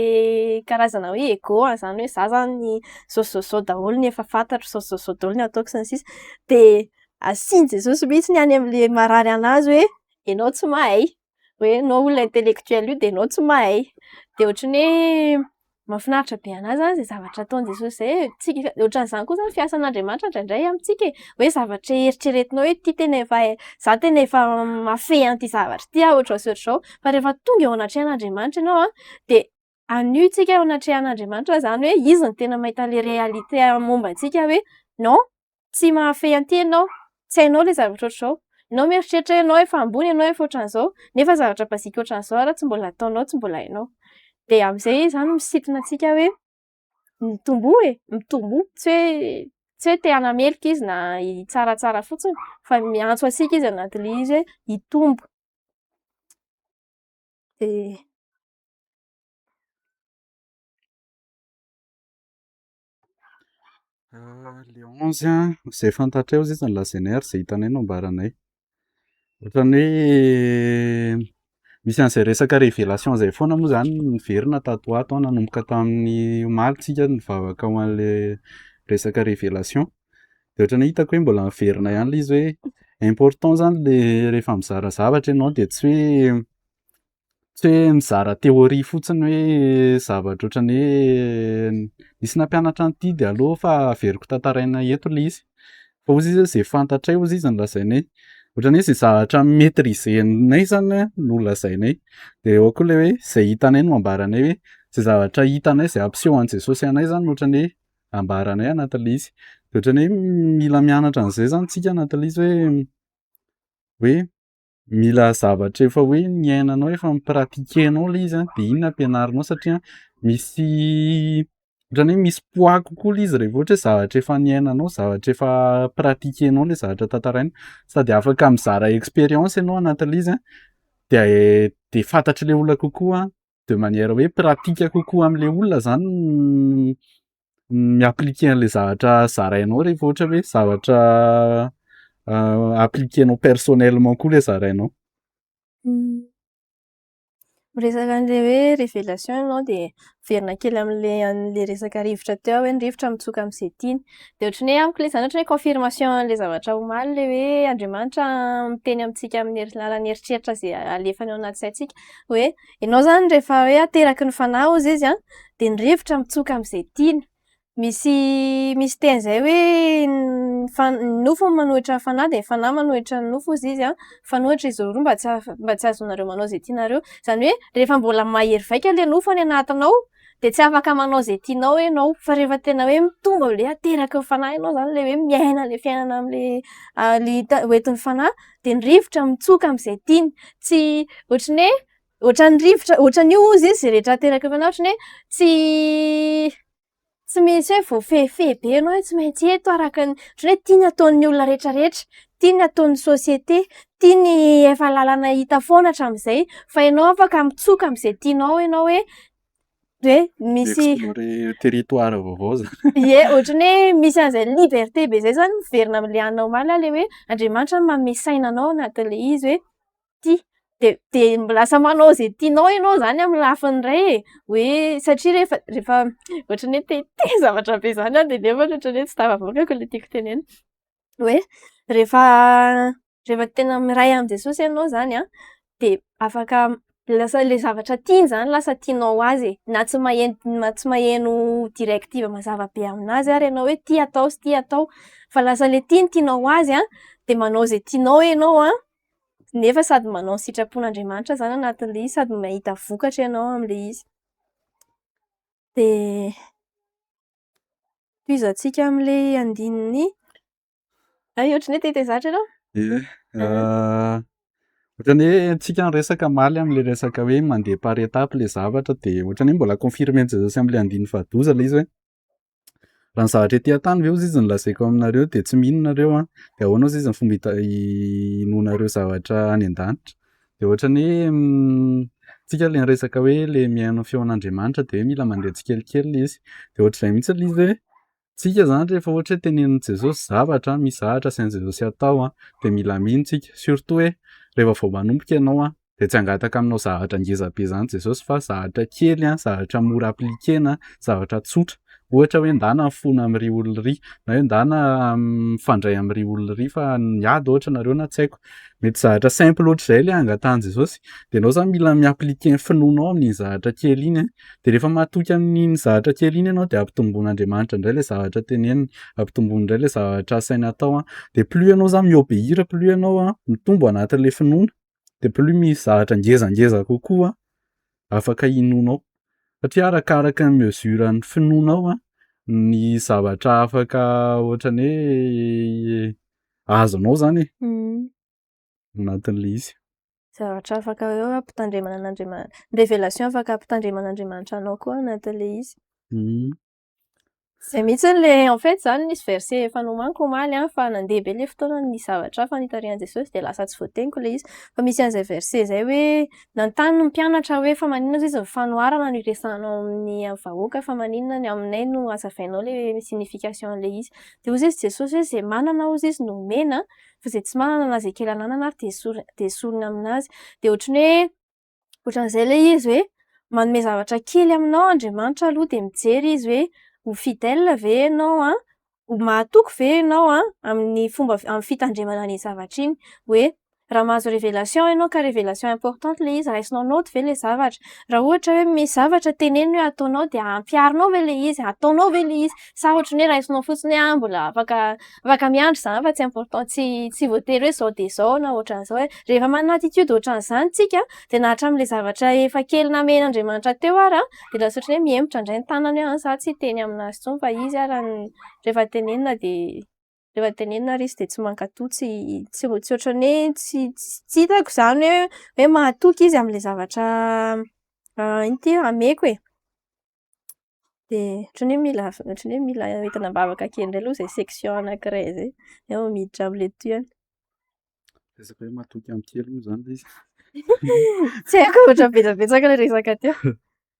karazana hoe ego zany hoe za zany zao daholo ny efa fantatro, zao daholo ny ataoko sy ny sisa de asiany Jesosy mihitsy ny any am'le marary anazy hoe ianao tsy mahay, hoe anao olona intellectuel io de ianao tsy mahay. De ohatran'ny hoe mahafinaritra be anahy zany zay zavatra ataon'i Jesosy zay tsika ohatran'izany koa zany fiasan'Andriamanitra indraindray amintsika hoe zavatra eritreretinao hoe ty tena efa za tena efa mahafehy an'ity zavatra ty ohatra sy ohatr'izao fa rehefa tonga eo anatrehan'Andriamanitra ianao de anio tsika eo anatrehan'Andriamanitra zany hoe izy no tena mahita le réalité momba antsika hoe non tsy mahafehy an'ty ianao, tsy hainao le zavatra ohatr'izao. Ianao mieritreritra ianao efa ambony, ianao efa ohatran'izao nefa zavatra bazika ohatran'izao ara tsy mbola ataonao, tsy mbola hainao. De am'zay zany misintona antsika hoe mitombo tsy hoe te hanamelika izy na hitsaratsara fotsiny fa miantso antsika izy anatin'le izy hoe hitombo. De Le 11 zay fantatrao izy zany lazainy zay hitanay no ambaranay. Ohatran'ny hoe misy an'izay resaka révélation zay foana moa zany niverina tato ho ato nanomboka tamin'ny omaly tsika nivavaka ho an'le resaka révélation de ohatran'ny hitako hoe mbola miverina ihany le izy hoe important zany le rehefa mizara zavatra ianao de tsy hoe mizara théorie fotsiny hoe zavatra ohatran'ny hoe nisy nampianatra an'ity de aleo fa averiko tantaraina eto le izy fa ozy izy zay fantatray ozy izy no lazainay ohatran'ny hoe zay zavatra maîtrisenay zany no lazainay de eo koa le hoe zay hitanay no ambaranay hoe zay zavatra hitanay zay ampiseho an'i Jesosy anay zany ohatran'ny hoe ambaranay anatin'le izy de ohatran'ny hoe mila mianatra an'izay zany tsika anatin'le izy hoe mila zavatra efa hoe niainanao efa mipratikenao le izy de iny no ampianarinao satria misy ohatran'ny hoe misy poids kokoa le izy rehefa ohatra hoe zavatra efa niainanao, zavatra efa pratikenao le zavatra tantaraina sady afaka mizara expérience ianao anatin'le izy de fantatry le olona kokoa de manière hoe pratika kokoa am'le olona zany mi-appliquer an'le zavatra zarainao rehefa ohatra hoe zavatra appliquenao personnellement koa le zarainao. Miresaka an'le hoe révélation ianao de miverina kely an'le resaka rivotra teo hoe ny rivotra mitsoka am'izay tiany de ohatran'ny hoe amiko le zany ohatran'ny hoe confirmation an'le zavatra omaly le hoe Andriamanitra miteny amintsika amin'ny alalan'ny eritreritra zay alefany ao anaty saintsika hoe ianao zany rehefa hoe ateraky ny fanahy hozy izy de ny rivotra mitsoka am'izay tiany. Misy teny zay hoe ny nofo no manohitra ny fanahy de ny fanahy manohitra ny nofo hozy izy fanohitra izy roa mba tsy azonareo manao zay tianareo zany hoe rehefa mbola mahery vaika le nofo any anatinao de tsy afaka manao zay tianao ianao fa rehefa tena hoe mitombo le ateraky ny fanahy ianao zany le hoe miaina le fiainana am'le hoentin'ny fanahy de ny rivotra mitsoka am'izay tiany tsy ohatran'ny hoe ohatran'ny rivotra ohatran'io hozy izy zay rehetra ateraky ny fanahy ohatran'ny hoe tsy misy hoe voafehifehy be ianao hoe tsy maintsy eto araka ny ohatran'ny hoe tiany ataon'ny olona rehetrarehetra, tiany ataon'ny sosiete, tiany efa lalana hita foana hatramin'izay fa ianao afaka mitsoka amin'izay tianao ianao hoe misy explorer territoire vaovao zany. ohatran'ny hoe misy an'izay liberté be zay zany miverina amin'ilay anao omaly ilay hoe Andriamanitra manome saina anao anatin'ilay izy hoe tia de lasa manao izay tianao ianao zany amin'ny lafiny iray hoe satria rehefa ohatran'ny hoe te zavatra be zany de nefa ohatran'ny hoe tsy tafavoakako ilay tiako tenena hoe rehefa tena miray amin'i Jesosy ianao zany de afaka lasa ilay zavatra tiany zany lasa tianao azy na tsy maheno directive mazava be aminazy ary ianao hoe tia atao sy tia atao fa lasa ilay tianao azy de manao izay tianao ianao nefa sady manao ny sitrapon'Andriamanitra zany anatin'ilay izy sady mahita vokatra ianao amin'ilay izy. De toizantsika amin'ilay andininy ohatran'ny hoe te hizatra ianao? Ohatran'ny hoe antsika resaka maly amin'ilay resaka hoe mandeha par étape ilay zavatra de ohatran'ny hoe mbola confirmen'i Jesosy amin'ilay andininy fahadoza ilay izy hoe raha ny zavatra ety an-tany ve ozy izy nolazaiko aminareo de tsy mino nareo de ahoana ozy izy ny fomba hinoanareo zavatra any an-danitra de ohatran'ny hoe tsika le resaka hoe le mihaino feon'Andriamanitra de hoe mila mandeha tsikelikely le izy de ohatr'izay mihitsy le izy hoe tsika zany rehefa ohatra hoe tenenin' Jesosy zavatra misy zavatra sain'i Jesosy atao de mila mino tsika surtout hoe rehefa vao manomboka ianao de tsy hangataka aminao zavatra ngeza be zany Jesosy fa zavatra kely zavatra mora aplikena zavatra tsotra ohatra hoe ndana mifono amin'ry olona ry na hoe ndana mifandray amin'ry olona ry fa niady ohatra nareo na tsy haiko mety zavatra simple ohatr'izay le angatahany Jesosy de ianao zany mila miaplike ny finoanao amin'iny zavatra kely iny de rehefa mahatoky amin'iny zavatra kely iny ianao de ampitomboin'Andriamanitra indray le zavatra teneniny ampitombony indray le zavatra asaina atao de plus ianao zany miobéir plus ianao mitombo anatin'le finoana de plus misy zavatra ngezangeza kokoa afaka hinoanao satria arakaraka ny mesure ny finoanao ny zavatra afaka ohatran'ny hoe azonao zany anatin'le izy. Zavatra afaka eo ampitandremana an'Andriamanitra, révélation afaka ampitandreman'Andriamanitra anao koa anatin'le izy. Zay mihitsy le en fait zany nisy verset efa nomaniko omaly fa nandeha be le fotoana ny zavatra fanitarian'i Jesosy de lasa tsy voateniko le izy fa misy an'izay verset zay hoe nantany ny mpianatra hoe fa maninona izy ny fanoharana no iresanao amin'ny vahoaka fa maninona ny aminay no hazavainao le signification-n'le izy de ozy izy Jesosy hoe zay manana ozy izy no omena fa zay tsy manana na zay kely ananana ary de esorina aminazy de ohatran'ny hoe ohatran'izay le izy hoe manome zavatra kely aminao Andriamanitra aloha de mijery izy hoe ho fidèle ve ianao ho mahatoky ve ianao amin'ny fomba amin'ny fitandremana ny zavatra iny hoe raha mahazo révélation ianao ka révélation importante le izy raisinao note ve le zavatra raha ohatra hoe misy zavatra teneniny hoe ataonao de ampiarinao ve le izy ataonao ve le izy sa ohatran'ny hoe raisinao fotsiny mbola afaka miandry zany fa tsy important tsy voatery hoe zao de zao na ohatran'izao hoe rehefa manana attitude ohatran'izany tsika de na hatramin'le zavatra efa kely namen'Andriamanitra teo ary de lasa ohatran'ny hoe mihembotra indray ny tanany hoe za tsy hiteny aminazy intsony fa izy raha rehefa tenenina ary izy de tsy mankatoa tsy ohatran'ny hoe tsy hitako zany hoe mahatoky izy amin'le zavatra ity ameko de ohatran'ny hoe mila entina bavaka kely indray aloha zay section anankiray zay eo miditra amin'le tohany. Resaka hoe mahatoky amin'ny kely moa zany le izy. Tsy haiko ohatra betsabetsaka le resaka teo.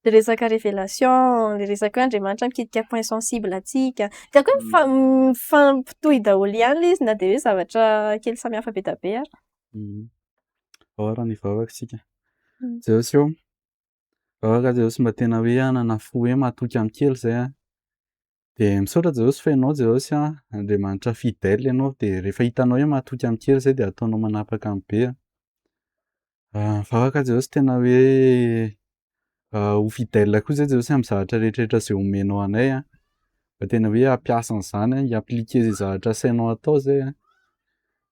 Le resaka révélation, le resaka hoe Andriamanitra mikitika point sensible antsika. Hitako hoe mifampitohy daholo ihany le izy na de hoe zavatra kely samihafa be da be ary. Ao raha ny vavaka tsika. Jesosy eo. Vavaka Jesosy mba tena hoe hanana fo hoe mahatoky amin'ny kely zay de misaotra Jesosy fa ianao Jesosy Andriamanitra fidèle ianao de rehefa hitanao hoe mahatoky amin'ny kely zay de ataonao manapaka amin'ny be vavaka Jesosy tena hoe ho fidèle koa zay Jesosy amin'ny zavatra rehetrarehetra zay omenao anay mba tena hoe hampiasa an'izany hi-appliquer zay zavatra sainao atao zay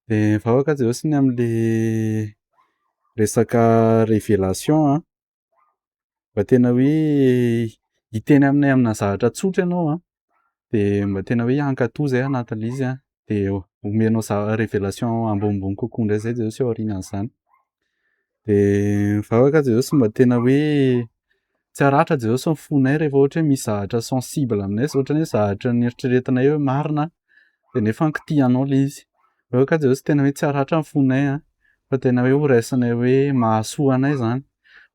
de vavaka Jesosy ny amin'le resaka révélation mba tena hoe hiteny aminay amina zavatra tsotra ianao de mba tena hoe hankatoa zay anatin'le izy de omenao révélation ambonimbony kokoa indray zay Jesosy ao aorianan'izany de vavaka Jesosy mba tena hoe tsy haratra Jesosy mifonay rehefa ohatra hoe misy zavatra sensible aminay sy ohatra hoe zavatra nieritreretinay hoe marina de nefa kitihanao le izy. Hoe ka Jesosy tena hoe tsy haratra mifonay fa tena hoe ho raisinay hoe mahasoa anay zany.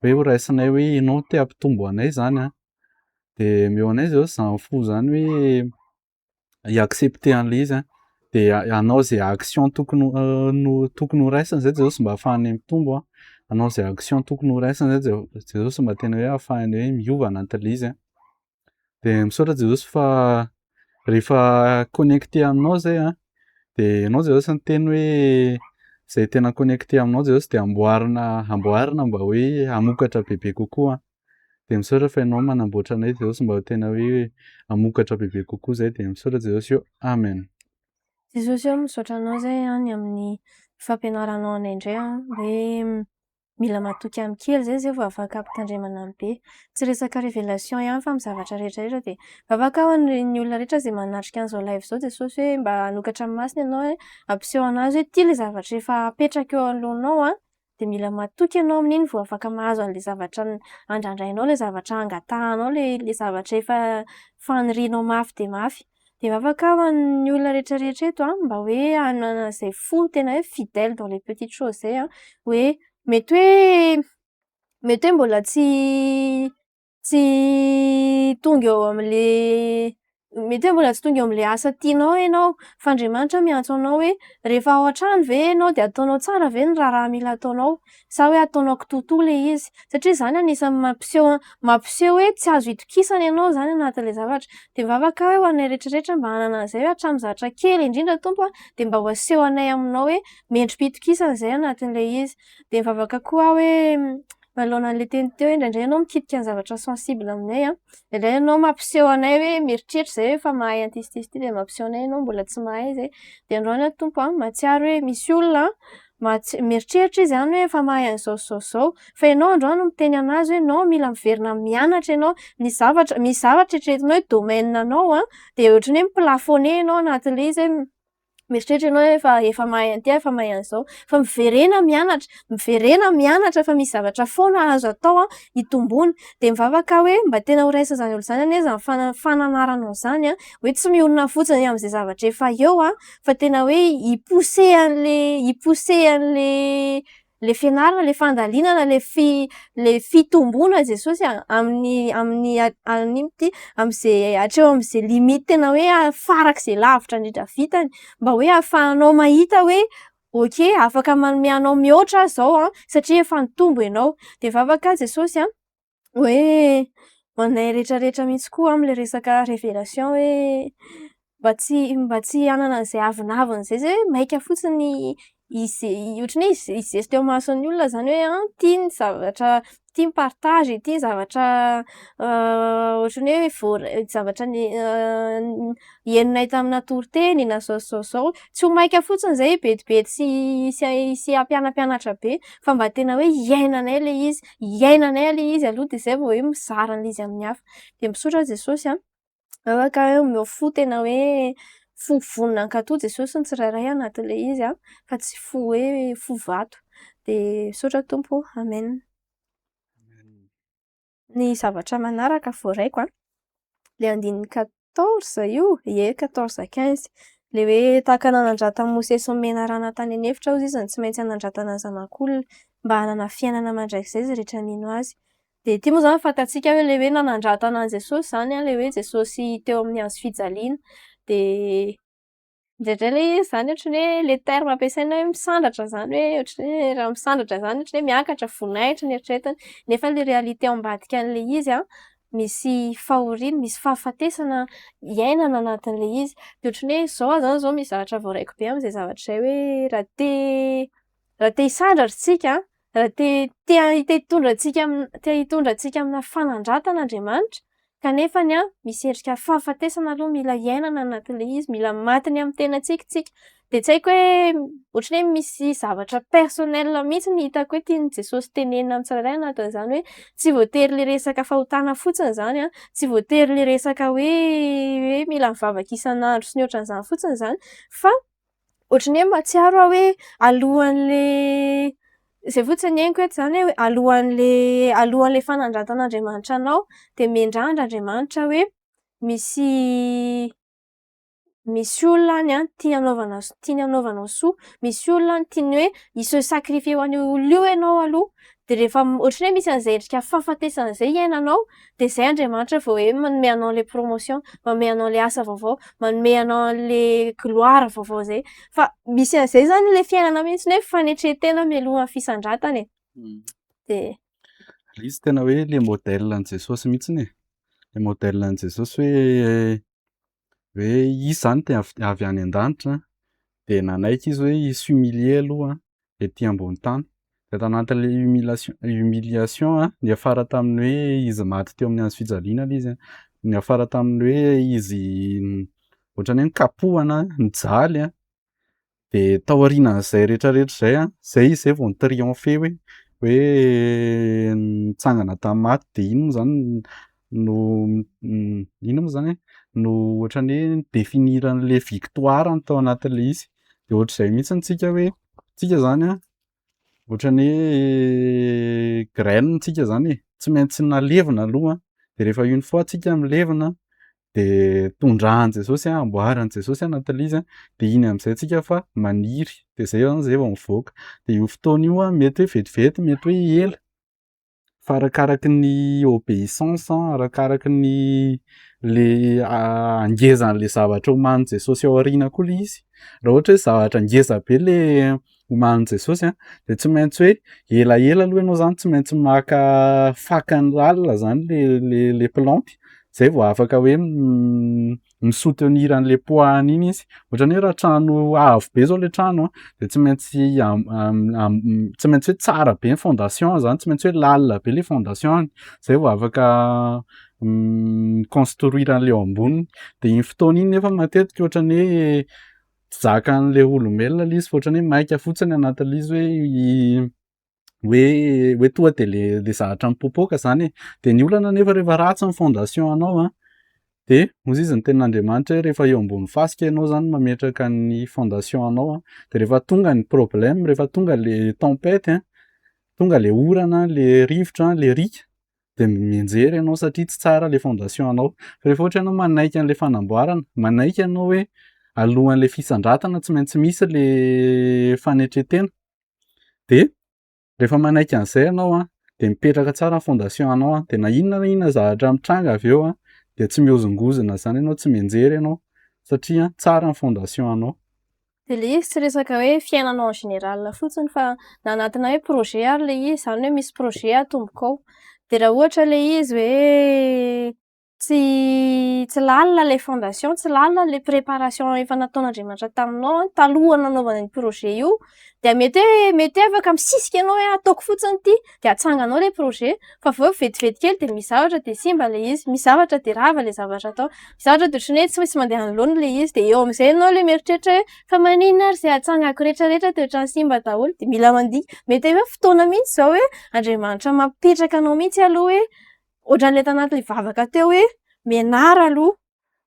Hoe ho raisinay hoe ianao te hampitombo anay zany de meo anay Jesosy zany fo zany hoe i-accepter an'le izy de anao zay action tokony tokony ho raisiny zay Jesosy mba ahafahanay mitombo anao zay action tokony ho raisiny zay Jesosy mba tena hoe ahafahanay hoe miova anatin'le izy de misaotra Jesosy fa rehefa connecté aminao zay de ianao Jesosy ny teny hoe zay tena connecté aminao Jesosy de amboarina mba hoe hamokatra bebe kokoa de misaotra fa ianao manamboatra anay Jesosy mba tena hoe hamokatra bebe kokoa zay de misaotra Jesosy eo. Amen. Jesosy eo misaotra anao zay ny amin'ny fampianaranao anay indray hoe mila matoky amin'ny kely zay vao afaka ampitandremana amin'ny be. Tsy resaka révélation ihany fa amin'ny zavatra rehetrarehetra de afaka ho an'ny olona rehetra zay manatrika an'izao live zao Jesosy hoe mba hanokatra amin'ny masiny ianao hoe ampiseho anazy hoe ty le zavatra efa apetraka eo anoloanao de mila matoky ianao amin'iny vao afaka mahazo an'le zavatra andrandrainao, le zavatra angatahanao, le zavatra efa fanirianao mafy de mafy. De afaka ho an'ny olona rehetrarehetra eto mba hoe hanana zay fo tena hoe fidèle dans les petites choses zay hoe mety hoe mbola tsy tonga eo am'le mety hoe mbola tsy tonga eo am'le asa tianao ianao fa Andriamanitra miantso anao hoe rehefa ao an-trano ve ianao de ataonao tsara ve ny raha mila ataonao sa hoe ataonao kitotoa le izy satria zany anisan'ny mampiseho hoe tsy azo itokisana ianao zany anatin'le zavatra de mivavaka hoe ho anay rehetrarehetra mba hanana an'izay hoe hatramin'ny zavatra kely indrindra Tompo de mba ho asehonay aminao hoe mendrim-pitokisana zay anatin'le izy de mivavaka koa hoe manoloana an'le teny teo hoe indraindray ianao mikitika ny zavatra sensible aminay indraindray ianao mampiseho anay hoe mieritreritra zay hoe efa mahay an'ity sy ty de mampiseho anay ianao mbola tsy mahay zay de androany Tompo mahatsiaro hoe misy olona mieritreritra izy hoe efa mahay an'izao zao fa ianao androany miteny anazy hoe non mila miverina mianatra ianao misy zavatra eritreretinao hoe domaine anao de ohatran'ny hoe miplafonner ianao anatin'le izy hoe mieritreritra ianao hoe efa mahay an'ity efa mahay an'izao fa miverena mianatra fa misy zavatra foana azo atao hitomboana de mivavaka hoe mba tena ho raisa zany olo zany anie zany fananaranao zany hoe tsy mionona fotsiny amin'izay zavatra efa eo fa tena hoe hipousser an'le le fianarana le fandalinana le fitomboana Jesosy amin'izay hatreo amin'izay limite tena hoe farak'izay lavitra indrindra vitany mba hoe ahafahanao mahita hoe ok afaka manome anao mihoatra zao satria efa nitombo ianao de mivavaka Jesosy hoe ho anay rehetrarehetra mihitsy koa amin'le resaka révélation hoe mba tsy hanana an'izay avinavina zay maika fotsiny ohatran'ny hoe hizesika eo mason'ny olona zany hoe tia ny zavatra tia mipartage tia zavatra ohatran'ny hoe zavatra henonay tamina toroteny na zao tsy ho maika fotsiny zay betibety sy hampianampianatra be fa mba tena hoe hiainanay le izy aloha de zay vao hoe mizara an'le izy amin'ny hafa de misaotra Jesosy afaka hoe omeo fo tena hoe fo vonona ankatoja Jesosy ny tsirairay anatin'le izy fa tsy fo hoe fo vato de misaotra Tompo amen. Ny zavatra manaraka voaraiko le andininy 14 io 14-15 le hoe tahaka nanandratan'i Mosesy ny menarana tany anefitra hozy izy tsy maintsy hanandratana zanak'olona mba hanana fiainana mandrakizay izy rehetra mino azy de ity moa zany fantatsika hoe le hoe nanandratana an'i Jesosy zany le hoe Jesosy teo amin'ny hazo fijaliana de indraindray le izy zany ohatran'ny hoe le terme ampiasaina hoe misandratra zany hoe ohatran'ny hoe raha misandratra zany ohatran'ny hoe miakatra vonaitra ny eritreretiny nefa le réalité ao ambadika an'le izy misy fahoriana misy fahafatesana hiainana anatin'le izy de ohatran'ny hoe zao zany misy zavatra voaraiko be amin'izay zavatra izay hoe raha te hisandratra isika raha te hitondra antsika amina fanandratan'Andriamanitra kanefany misy endrika fahafatesana aloha mila hiainana anatin'le izy mila matiny amin'ny tenantsika tsika de tsy haiko hoe ohatran'ny hoe misy zavatra personnel mihitsy ny hitako hoe tian'i Jesosy tenenina amin'ny tsirairay anatin'izany hoe tsy voatery le resaka fahotana fotsiny zany tsy voatery le resaka hoe mila mivavaka isan'andro sy ny ohatran'izany fotsiny zany fa ohatran'ny hoe mahatsiaro hoe alohan'le Izay fotsiny henoko eto zany hoe alohan'le fanandratan'Andriamanitra anao de miandrandra Andriamanitra hoe misy misy olona any a tiany hanaovanao soa, misy olona any tiany hoe hiseho sakrifie ho an'io olona io ianao aloha. De rehefa ohatran'ny hoe misy an'izay endrika fahafatesana izay iainanao de zay Andriamanitra vao hoe manome anao le promotion, manome anao le asa vaovao, manome anao an'le gloire vaovao zay. Fa misy an'izay zany le fiainana mihitsiny hoe fanetretena mialoha ny fisandratana e. De Ilay izy tena hoe le modelan'i Jesosy mihitsiny e. Le modelan'i Jesosy hoe izy zany te avy any an-danitra de nanaiky izy hoe s'humilier aloha ety ambony tany. De tanatin'le humiliation niafara tamin'ny hoe izy maty teo amin'ny hazofijaliana ilay izy. Niafara tamin'ny hoe izy ohatran'ny hoe nikapohana, nijaly de tao aorianan'izay rehetrarehetra zay izy zay vao ni-triompher hoe nitsangana tamin'ny maty de iny moa zany ino moa zany no ohatran'ny hoe nidéfinir an'le victoire tao anatin'le izy. De ohatr'izay mihitsiny tsika hoe tsika zany ohatran'ny hoe graine tsika zany e, tsy maintsy nalevina aloha de rehefa une fois tsika milevina de tondrahan Jesosy amboaran Jesosy anatin'le izy de iny am'izay tsika fa maniry de zay zany vao mivoaka. De io fotoana io mety hoe vetivety, mety hoe ela fa arakaraky ny obéissance arakaraky ny le angezan'le zavatra omanin Jesosy ao aoriana koa le izy. Raha ohatra hoe zavatra ngeza be le omanin Jesosy de tsy maintsy hoe elaela aloha ianao zany tsy maintsy maka fakan'ny lalina zany le planty zay vao afaka hoe mi-soutenir an'le poahany iny izy. Ohatran'ny hoe raha trano avo be zao le trano de tsy maintsy tsy maintsy hoe tsara be ny fondation zany, tsy maintsy hoe lalina be le fondation zay vao afaka construire an'le ao amboniny. De iny fotoana iny nefa matetika ohatran'ny hoe tsy zakan'le olombelona le izy fa ohatran'ny hoe maika fotsiny anatin'le izy hoe tonga de le zavatra mipoapoaka zany e. De ny olana nefa rehefa ratsy ny fondation anao de hozy izy ny tenin'Andriamanitra hoe rehefa eo ambony fasika ianao zany mametraka ny fondation anao de rehefa tonga ny problème, rehefa tonga le tempête tonga le orana, le rivotra, le rika de mianjera ianao satria tsy tsara le fondation anao. Fa rehefa ohatra ianao manaiky an'le fanamboarana, manaiky ianao hoe alohan'le fisandratana tsy maintsy misy le fanetretena de rehefa manaiky an'izay ianao de mipetraka tsara ny fondation anao de na inona na inona zavatra mitranga avy eo de tsy mihozongozona zany ianao, tsy mianjera ianao satria tsara ny fondation anao. de le izy tsy resaka hoe fiainanao en général fotsiny fa na anatina hoe projet ary le izy zany hoe misy projet atomboka ao de raha ohatra le izy hoe tsy lalina le fondation, tsy lalina le préparation efa nataon'Andriamanitra taminao taloha nanaovana iny projet io de mety hoe afaka misisika ianao hoe ataoko fotsiny ity de atsanganao le projet fa vao vetivety kely de misy zavatra de simba le izy, misy zavatra de rava le zavatra atao, misy zavatra de ohatran'ny hoe tsy maintsy mandeha anoloana le izy de eo am'izay ianao le mieritreritra hoe fa maninona ary zay atsangako rehetrarehetra de ohatran'ny simba daholo de mila mandihy. Mety hoe fotoana mihitsy zao hoe Andriamanitra mampipetraka anao mihitsy aloha hoe ohatran'le tanaty vavaka teo hoe mianara aloha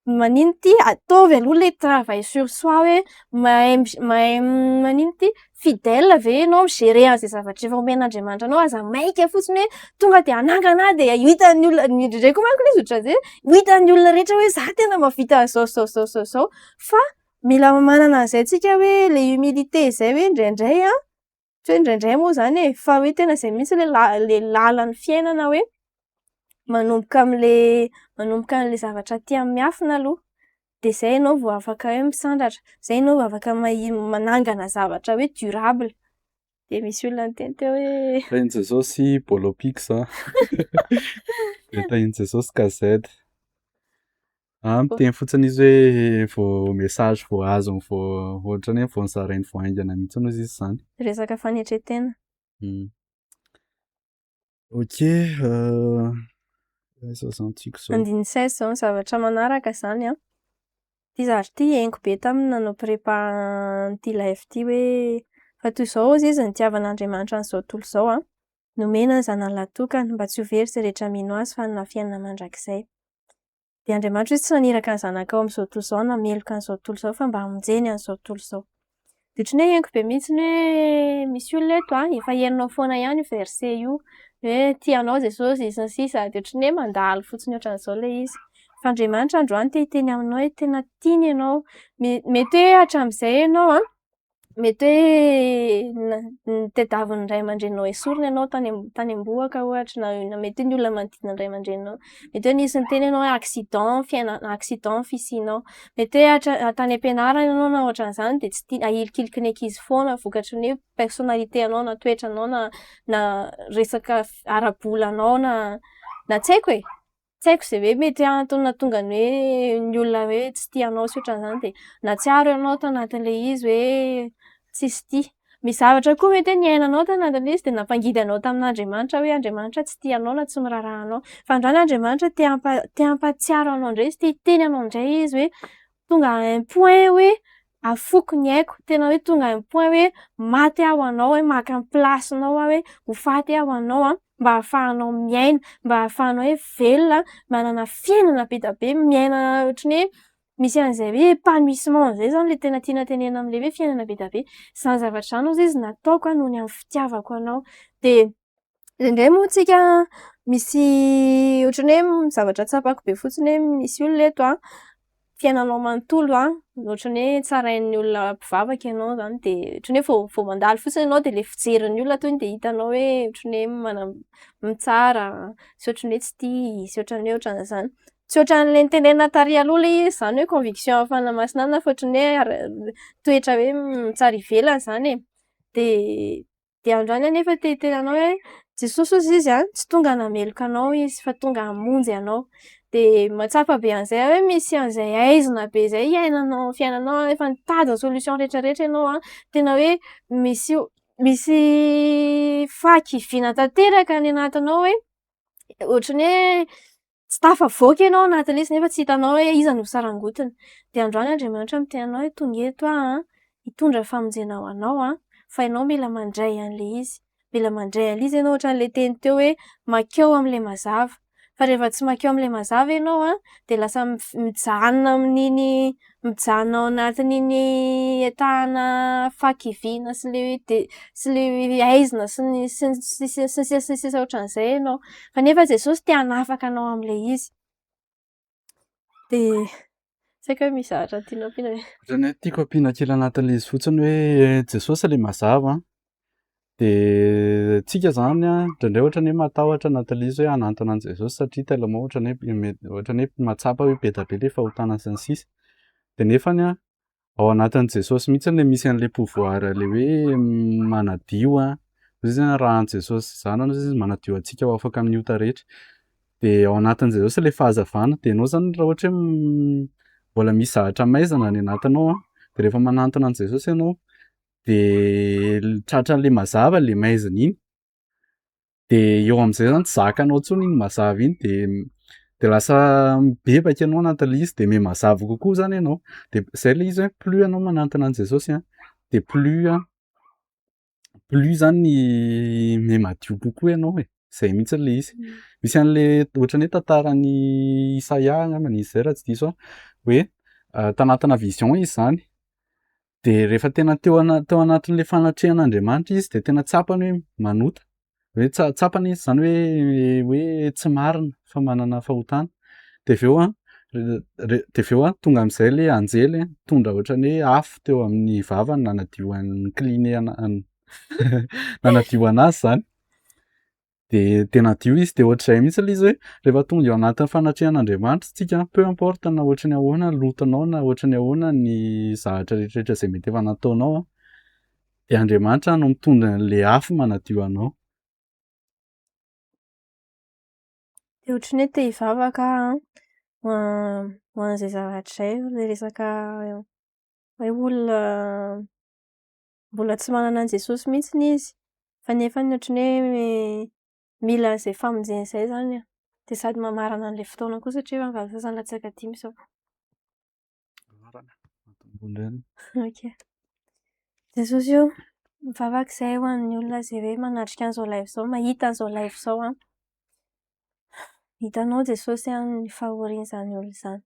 manino ty ataovy aloha le travail sur soi hoe mahay manino ty fidèle ve ianao mi-gérer an'izay zavatra efa omen'Andriamanitra anao aza maika fotsiny hoe tonga de anangana de hitan'ny olona indraindray koa manko le izy ohatran'izay hitan'ny olona rehetra hoe za tena mahavita zao fa mila manana an'izay tsika hoe le humilité zay hoe indraindray tsy hoe indraindray moa zany e fa hoe tena zay mihitsy le lalan'ny fiainana hoe manomboka am'le zavatra tia miafina aloha de zay ianao vao afaka hoe misandratra, zay ianao vao afaka manangana zavatra hoe durable. De misy olona miteny teo hoe Tahin'i Jesosy Bôlo Pix de tahin'i Jesosy gazety. Miteny fotsiny izy hoe vao message vao azony vao ohatran'ny hoe vao nozarainy vao haingana mihitsiny hozy izy zany. resaka fanetretena. Ok, aiza zany tiako zao. 16 zao ny zavatra manaraka zany ty zavatra ty henoko be taminy nanao prépa n'ity live ty hoe fa toy izao hozy izy nitiavan'Andriamanitra an'izao tontolo izao nomena ny zanany latokana mba tsy ho very sy rehetra mino azy fa hanana fiainana mandrakizay. De Andriamanitra izy tsy naniraka ny zanaka ao amin'izao tontolo izao nameloka an'izao tontolo izao fa mba hamonjeny an'izao tontolo izao. De otrany hoe henoko be mihitsy hoe misy olona eto efa henonao foana ihany io verset io hoe tianao Jesosy sy ny sisa de otrany hoe mandalo fotsiny ohatran'izao ilay izy. Fa Andriamanitra androany te hiteny aminao hoe tena tiany ianao. Mety hoe hatramin'izay ianao mety hoe tadiavin'ny ray aman-dreninao esorina ianao tany am-boaka ohatra na mety hoe ny olona manodidina ny ray aman-dreninao. Mety hoe nisy niteny ianao hoe accident fisianao. Mety hoe tany am-pianarana ianao na ohatran'izany de tsy tia ahilikiliky ny ankizy foana vokatry ny hoe personnalité anao na toetranao na resaka ara-bolanao na tsy haiko e. Tsy haiko izay hoe mety antony nahatonga ny hoe ny olona hoe tsy tianao sy ohatran'izany de nahatsiaro ianao tanatin'ilay izy hoe tsisy tia. Misy zavatra koa mety hoe niainanao tanatin'ilay izy de nampangidy anao tamin'Andriamanitra hoe Andriamanitra tsy tianao na tsy miraharaha anao. Fa androany Andriamanitra te hampatsiaro anao indray izy, te hiteny anao indray izy hoe tonga à un point hoe afoko ny aiko. Tena hoe tonga à un point hoe maty aho ho anao hoe maka ny plasinao aho hoe ho faty aho ho anao mba ahafahanao miaina, mba ahafahanao hoe velona, manana fiainana be dia be, miaina ohatran'ny hoe misy an'izay hoe épanouissement zay zany le tena tiana tenena am'ilay hoe fiainana be dia be. Zany zavatra zany hozy izy nataoko noho ny amin'ny fitiavako anao. De indray moa tsika misy ohatran'ny hoe zavatra tsapako be fotsiny hoe misy olona eto fiainanao manontolo ohatran'ny hoe tsarain'ny olona mpivavaka ianao zany de ohatran'ny hoe vao mandalo fotsiny ianao de le fijerin'ny olona tonga de hitanao hoe ohatran'ny hoe mitsara, sy ohatran'ny hoe tsy tia, sy ohatran'ny hoe ohatran'izany. Tsy ohatran'ilay nitenenina tary aloha ilay izy zany hoe conviction ahafahana mahasinana fa ohatran'ny hoe toetra hoe tsara ivelany zany e. De androany anefa te hiteny anao hoe Jesosy hozy izy tsy tonga hanameloka anao izy fa tonga hamonjy anao. De mahatsapa be an'izay hoe misy an'izay haizina be izay iainanao fiainanao efa nitady ny solution rehetrarehetra ianao tena hoe misy fahakiviana tanteraka any anatinao hoe ohatran'ny hoe tsy tafavoaka ianao anatin'ilay izy nefa tsy hitanao hoe iza no sarangotiny. De androany Andriamanitra miteny anao hoe tonga eto hitondra famonjena ho anao fa ianao mila mandray an'ilay izy. Mila mandray an'ilay izy ianao ohatran'ilay teny teo hoe mankeo amin'ilay mazava. Fa rehefa tsy mankeo amin'ilay mazava ianao de lasa mijanona ao anatin'iny etahana fahakiviana sy le haizina sy ny sisa ohatran'izay ianao. Kanefa Jesosy te hanafaka anao amin'ilay izy. De tsy haiko hoe misy zavatra tianao ampiana ve? Ohatran'ny hoe tiako ampiana kely anatin'ilay izy fotsiny hoe Jesosy ilay mazava de tsika zany indraindray ohatran'ny hoe matahotra anatin'ilay izy hoe hanantona an'i Jesosy satria tellement ohatran'ny hoe mahatsapa hoe be dia be ilay fahotana sy ny sisa. De nefany ao anatin'i Jesosy mihitsy ilay misy an'ilay pouvoir ilay hoe manadio izy zany raha an'i Jesosy zany izy manadio antsika ho afaka amin'ny ota rehetra. De ao anatin'i Jesosy ilay fahazavana de ianao zany raha ohatra hoe mbola misy zavatra maizana any anatinao de rehefa manantona an'i Jesosy ianao de tratran'ilay mazava ilay maizina iny de eo amin'izay zany tsy zakanao intsony iny mazava iny de lasa mibebaka ianao anatin'ilay izy de miha mazava kokoa zany ianao. De zay ilay izy hoe plus ianao manantona an'i Jesosy de plus zany miha madio kokoa ianao e. Zay mihitsy ilay izy. Misy an'ilay ohatran'ny hoe tantaran'i Isaia angambany izy zay raha tsy diso hoe tanatina vision izy zany. De rehefa tena teo anatin'ilay fanatrehan'Andriamanitra izy de tena tsapany hoe manota. Hoe tsapany izy zany hoe tsy marina fa manana fahotana. De avy eo tonga amin'izay ilay anjely mitondra ohatran'ny hoe afo teo amin'ny vavany nanadio nanadio anazy zany. De nadio izy de ohatr'izay mihitsy ilay izy hoe rehefa tonga eo anatin'ny fanatrehan'Andriamanitra tsika peu importe na ohatran'ny ahoana ny lotonao na ohatran'ny ahoana ny zavatra rehetrarehetra izay mety efa nataonao de Andriamanitra no mitondra an'ilay afo manadio anao. De ohatran'ny hoe te hivavaka ho an'izay zavatra izay ilay resaka hoe olona mbola tsy manana an'i Jesosy mihitsiny izy fa nefany ohatran'ny hoe mila an'izay famonjena izay zany de sady mamarana an'ilay fotoana koa satria vavaka sasany latsaka dimy izao. Ok. Jesosy io mivavaka izahay ho an'ny olona izay hoe manatrika an'izao live izao, mahita an'izao live izao hitanao Jesosy ny fahorian'izany olona izany.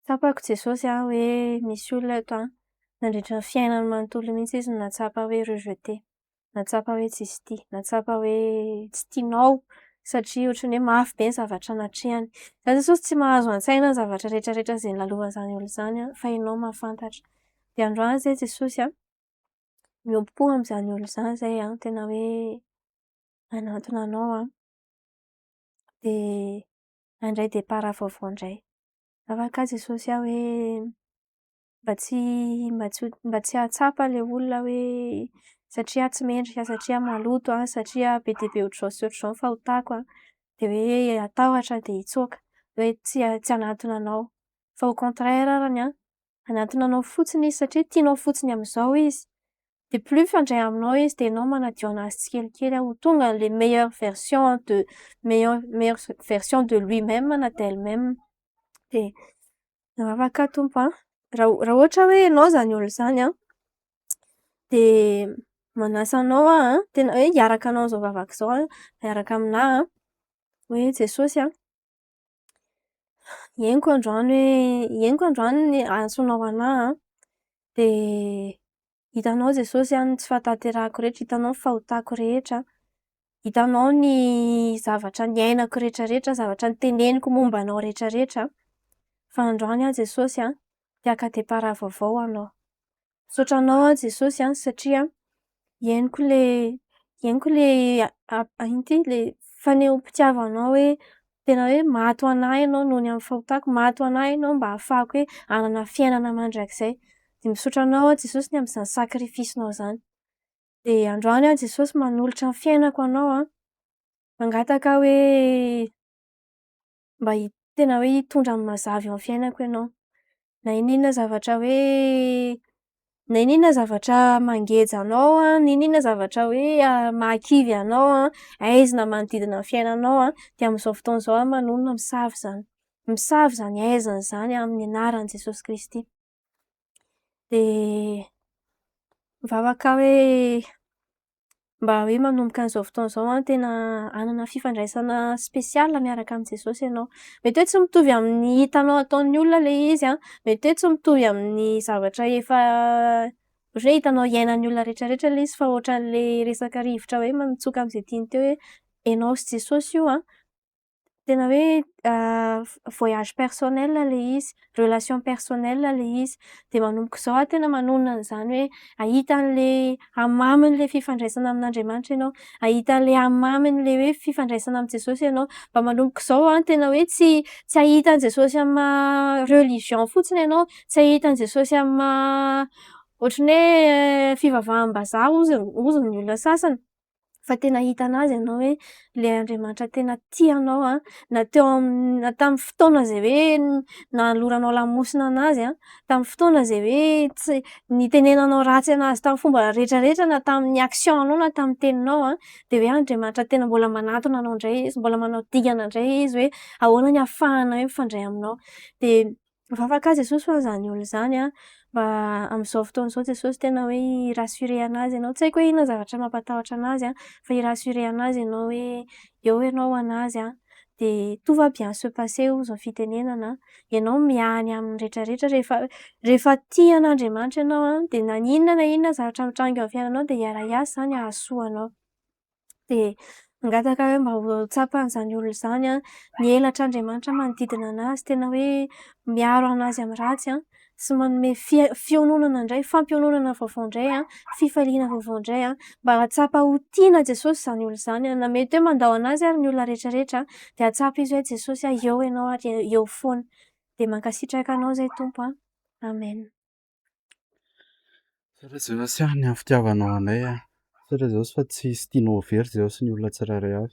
Tsapako Jesosy hoe misy olona eto nandritra ny fiainany manontolo mihitsy izy natsapa hoe rejeté, natsapa hoe tsisy tia, natsapa hoe tsy tianao satria ohatran'ny hoe mafy be ny zavatra natrehany. Za Jesosy tsy mahazo an-tsaina ny zavatra rehetrarehetra zay nilalohan'izany olo zany fa ianao mahafantatra. De androany zay Jesosy miompo amin'izany olo zany zay tena hoe hanantona anao de handray départ vaovao indray. Afaka Jesosy hoe mba tsy hahatsapa le olona hoe satria tsy mendrika, satria maloto satria be dia be ohatr'izao sy ohatr'izao ny fahotako de hoe atahotra de hitsoaka, hoe tsy hanantona anao. Fa au contraire arany hanantona anao fotsiny izy satria tianao fotsiny amin'izao izy. De plus mifandray aminao izy de ianao manadio anazy tsikelikely ho tonga le meilleure version de lui-même na d'elle-même. De afaka tompo raha ohatra hoe ianao zany olo zany de manasa anao tena hoe hiaraka anao zao vavaka zao miaraka aminahy hoe Jesosy henoko androany ny antsoinao anahy de hitanao Jesosy ny tsy fahatanterahako rehetra, hitanao ny fahotako rehetra, hitanao ny zavatra niainako rehetrarehetra, zavatra niteneniko momba anao rehetrarehetra fa androany Jesosy te haka départ vaovao ho anao. Misaotra anao Jesosy satria henoko le ino ty le fanehom-pitiavanao hoe tena hoe maty ho anahy ianao noho ny amin'ny fahotako, maty ho anahy ianao mba ahafahako hoe hanana fiainana mandrakizay. De misaotra anao Jesosy amin'izany sakrifisinao zany. De androany Jesosy manolotra ny fiainako anao mangataka hoe mba tena hoe hitondra amin'ny mazava eo amin'ny fiainako ianao. Na inona zavatra mangeja anao, na inona zavatra hoe mahakivy anao aiza na manodidina ny fiainanao de amin'izao fotoana izao manonona misavy zany. Misavy zany aizana zany amin'ny anaran'i Jesosy Kristy. De mivavaka hoe mba hoe manomboka an'izao fotoana izao tena hanana fifandraisana spesiala miaraka amin'i Jesosy ianao. Mety hoe tsy mitovy amin'ny hitanao ataon'ny olona le izy mety hoe tsy mitovy amin'ny zavatra efa ohatra hoe hitanao iainan'ny olona rehetrarehetra le izy fa ohatran'le resaka rivotra hoe mitsoka amin'izay tiany teo hoe ianao sy Jesosy io tena hoe voyage personnel le izy, relation personnelle le izy. De manomboka izao tena manonona an'izany hoe ahita an'le hamamin'le fifandraisana amin'Andriamanitra ianao, ahita an'le hamamin'le hoe fifandraisana amin'i Jesosy ianao. Mba manomboka izao tena hoe tsy ahita an'i Jesosy amin'ny religion fotsiny ianao, tsy ahita an'i Jesosy amin'ny ohatran'ny hoe fivavaham-bazaha hozy ny olona sasany. Fa tena ahita anazy ianao hoe le Andriamanitra tena tia anao na tamin'ny fotoana izay hoe nahaloranao lamosina anazy tamin'ny fotoana izay hoe tsy nitenenanao ratsy anazy tamin'ny fomba rehetrarehetra na tamin'ny action-nao na tamin'ny teninao de hoe Andriamanitra tena mbola manantona anao indray izy, mbola manao dingana indray izy hoe ahoana ny ahafahana hoe mifandray aminao. De mivavaka Jesosy ho an'izany olo zany mba amin'izao fotoana izao Jesosy tena hoe hi-rassurer anazy ianao. Tsy haiko hoe inona zavatra mampatahotra anazy fa hi-rassurer anazy ianao hoe eo ianao ho anazy de tout va bien se passer hozy ny fitenenana. Ianao miany amin'ny rehetrarehetra rehefa tia an'Andriamanitra ianao de na inona zavatra mitranga eo amin'ny fiainanao de hiara-hiasa zany hahasoa anao. De mangataka hoe mba ho tsapan'izany olo zany ny helatr'Andriamanitra manodidina anazy tena hoe miaro anazy amin'ny ratsy sy manome fiononana indray, fampiononana vaovao indray fifaliana vaovao indray mba hahatsapa ho tiana Jesosy zany olo zany na mety hoe mandao anazy ary ny olona rehetrarehetra de hahatsapa izy hoe Jesosy eo ianao ary eo foana. De mankasitraka anao zay Tompo Amen. Saotra Jesosy ny amin'ny fitiavanao anay saotra Jesosy fa tsy tianao ho very Jesosy ny olona tsirairay avy.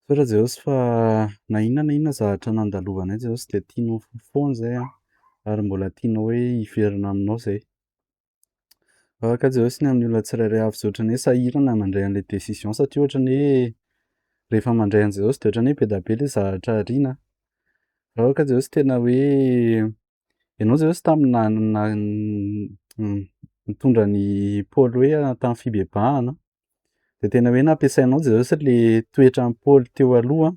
Saotra Jesosy fa na inona zavatra nandalovanay Jesosy de tianao foana zay ary mbola tianao hoe hiverina aminao zay. Afaka Jesosy ny amin'ny olona tsirairay avy izay ohatran'ny hoe sahirana mandray an'ilay décision satria ohatran'ny hoe rehefa mandray an'i Jesosy de ohatran'ny hoe be dia be ilay zavatra ariana. Afaka Jesosy tena hoe ianao Jesosy nitondra ny Paoly hoe tamin'ny fibebahana de tena hoe nampiasainao Jesosy le toetran'i Paoly teo aloha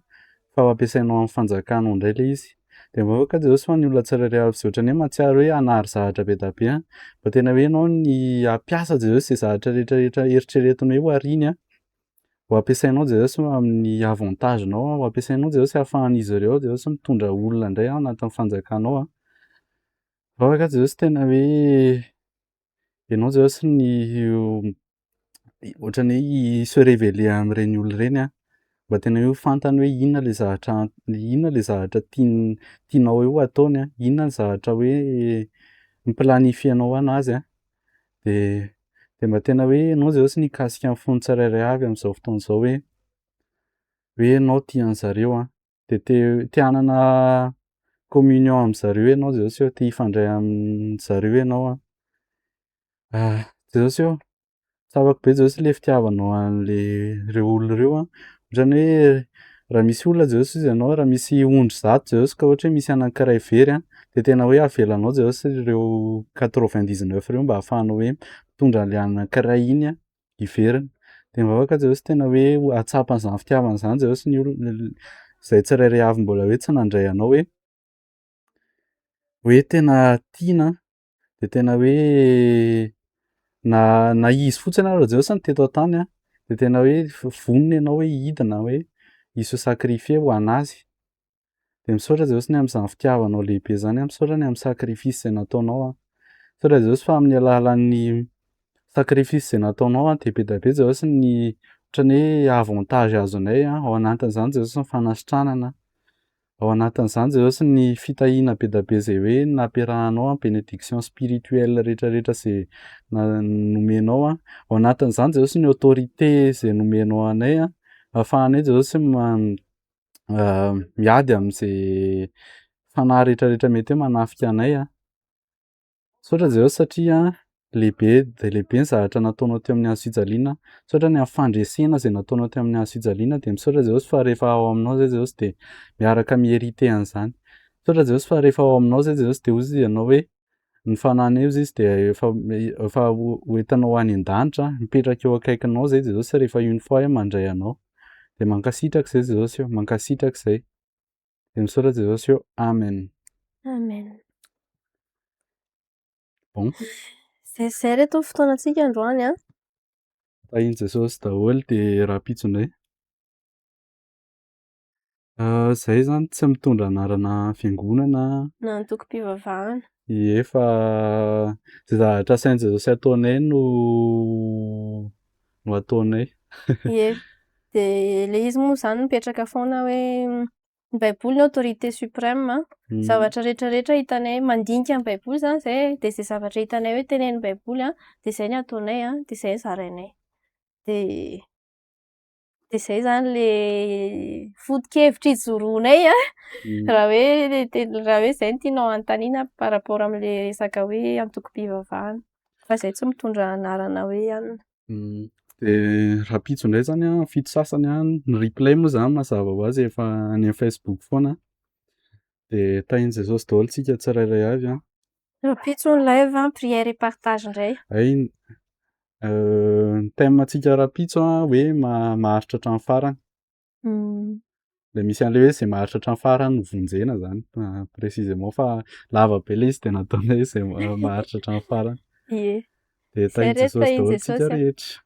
fa ho ampiasainao amin'ny fanjakanao indray ilay izy. De mboka Jesosy fa ny olona tsirairay avy zay ohatran'ny hoe mahatsiaro hoe hanary zavatra be da be mba tena hoe ianao ny hampiasa Jesosy zay zavatra rehetrarehetra eritreretiny hoe ho ariany ho ampiasainao Jesosy amin'ny avantagenao ho ampiasainao Jesosy ahafahan'izy ireo Jesosy mitondra olona indray anatin'ny fanjakanao Fa Jesosy tena hoe ianao Jesosy ny ohatran'ny hoe se révéler amin'ireny olona ireny mba tena hoe ho fantany hoe inona le zavatra tianao hoe ho ataony inona ny zavatra hoe niplanifianao anazy de mba tena hoe ianao Jesosy ny hikasika amin'ny fony tsirairay avy amin'izao fotoana izao hoe ianao tia an'zareo de te hanana communion amin'zareo ianao Jesosy te hifandray amin'zareo ianao Jesosy tsapako be Jesosy le fitiavanao an'ireo olona ireo ohatran'ny hoe raha misy olona Jesosy izy ianao raha misy ondry zato Jesosy ka ohatra hoe misy anankiray very de tena hoe avelanao Jesosy ireo 99 ireo mba ahafahanao hoe mitondra an'ilay anankiray iny hiverina de mba Jesosy tena hoe atsapany fitiavana izany Jesosy ny olona izay tsirairay avy mbola hoe tsy nandray anao hoe tena tiana de tena hoe na izy fotsiny ary Jesosy no teto an-tany de tena hoe vonona ianao hoe hidina hoe hisy ho sakrifie ho anazy de misaotra Jesosy ny amin'izany fitiavanao lehibe zany misaotra ny amin'ny sakrifisy izay nataonao misaotra Jesosy fa amin'ny alalan'ny sakrifisy izay nataonao de be da be Jesosy ny ohatran'ny hoe avantage azonay ao anatin'izany Jesosy ny fanasitranana ao anatin'izany Jesosy ny fitahiana be da be izay hoe nampiarahanao bénédiction spirituelle rehetrarehetra izay nomenao ao anatin'izany Jesosy ny autorité izay nomenao anay ahafahanay Jesosy miady amin'izay fanahy rehetrarehetra mety hoe manafika anay misaotra Jesosy satria lehibe de lehibe ny zavatra nataonao teo amin'ny hazo fijaliana misaotra ny amin'ny fandresena izay nataonao teo amin'ny hazo fijaliana de misaotra Jesosy fa rehefa ao aminao zay Jesosy de miaraka mierite an'izany misaotra Jesosy fa rehefa ao aminao zay Jesosy de hoy ianao hoe ny fanahiny hozy izy de efa hoentinao any an-danitra mipetraka eo akaikinao zay Jesosy rehefa une fois mandray anao de mankasitraka izay Jesosy mankasitraka izay de misaotra Jesosy amen. Amen. Bon. Zay reto ny fotoanantsika androany Tahiny Jesosy daholo de rapitso indray. Zay zany tsy mitondra anarana fiangonana na antoko-pivavahana. Ie fa zay zavatra sain'i Jesosy ataonay no ataonay. Ie de le izy moa zany mipetraka foana hoe ny baiboly ny autorité suprême zavatra rehetrarehetra hitanay mandinika ny baiboly zany zay de zay zavatra hitanay hoe tenenin'ny baiboly de zay ny ataonay de zay ny zarainay de zay zany le foto-kevitra ijoroanay raha hoe zay no tianao anontaniana par rapport am'le resaka hoe antoko-pivavahana fa zay tsy mitondra anarana hoe de rapitso indray zany fito sasany ny replay moa zany mazava ho azy efa any amin'ny Facebook foana de tahiny Jesosy daholo tsika tsirairay avy rapitso ny live prière et partage indray ny thème-ntsika rapitso hoe maharitra hatramin'ny farany de misy an'le hoe zay maharitra hatramin'ny farany no vonjena zany précisément fa lava be le izy de nataonay zay maharitra hatramin'ny farany ie de tahiny Jesosy daholo tsika rehetra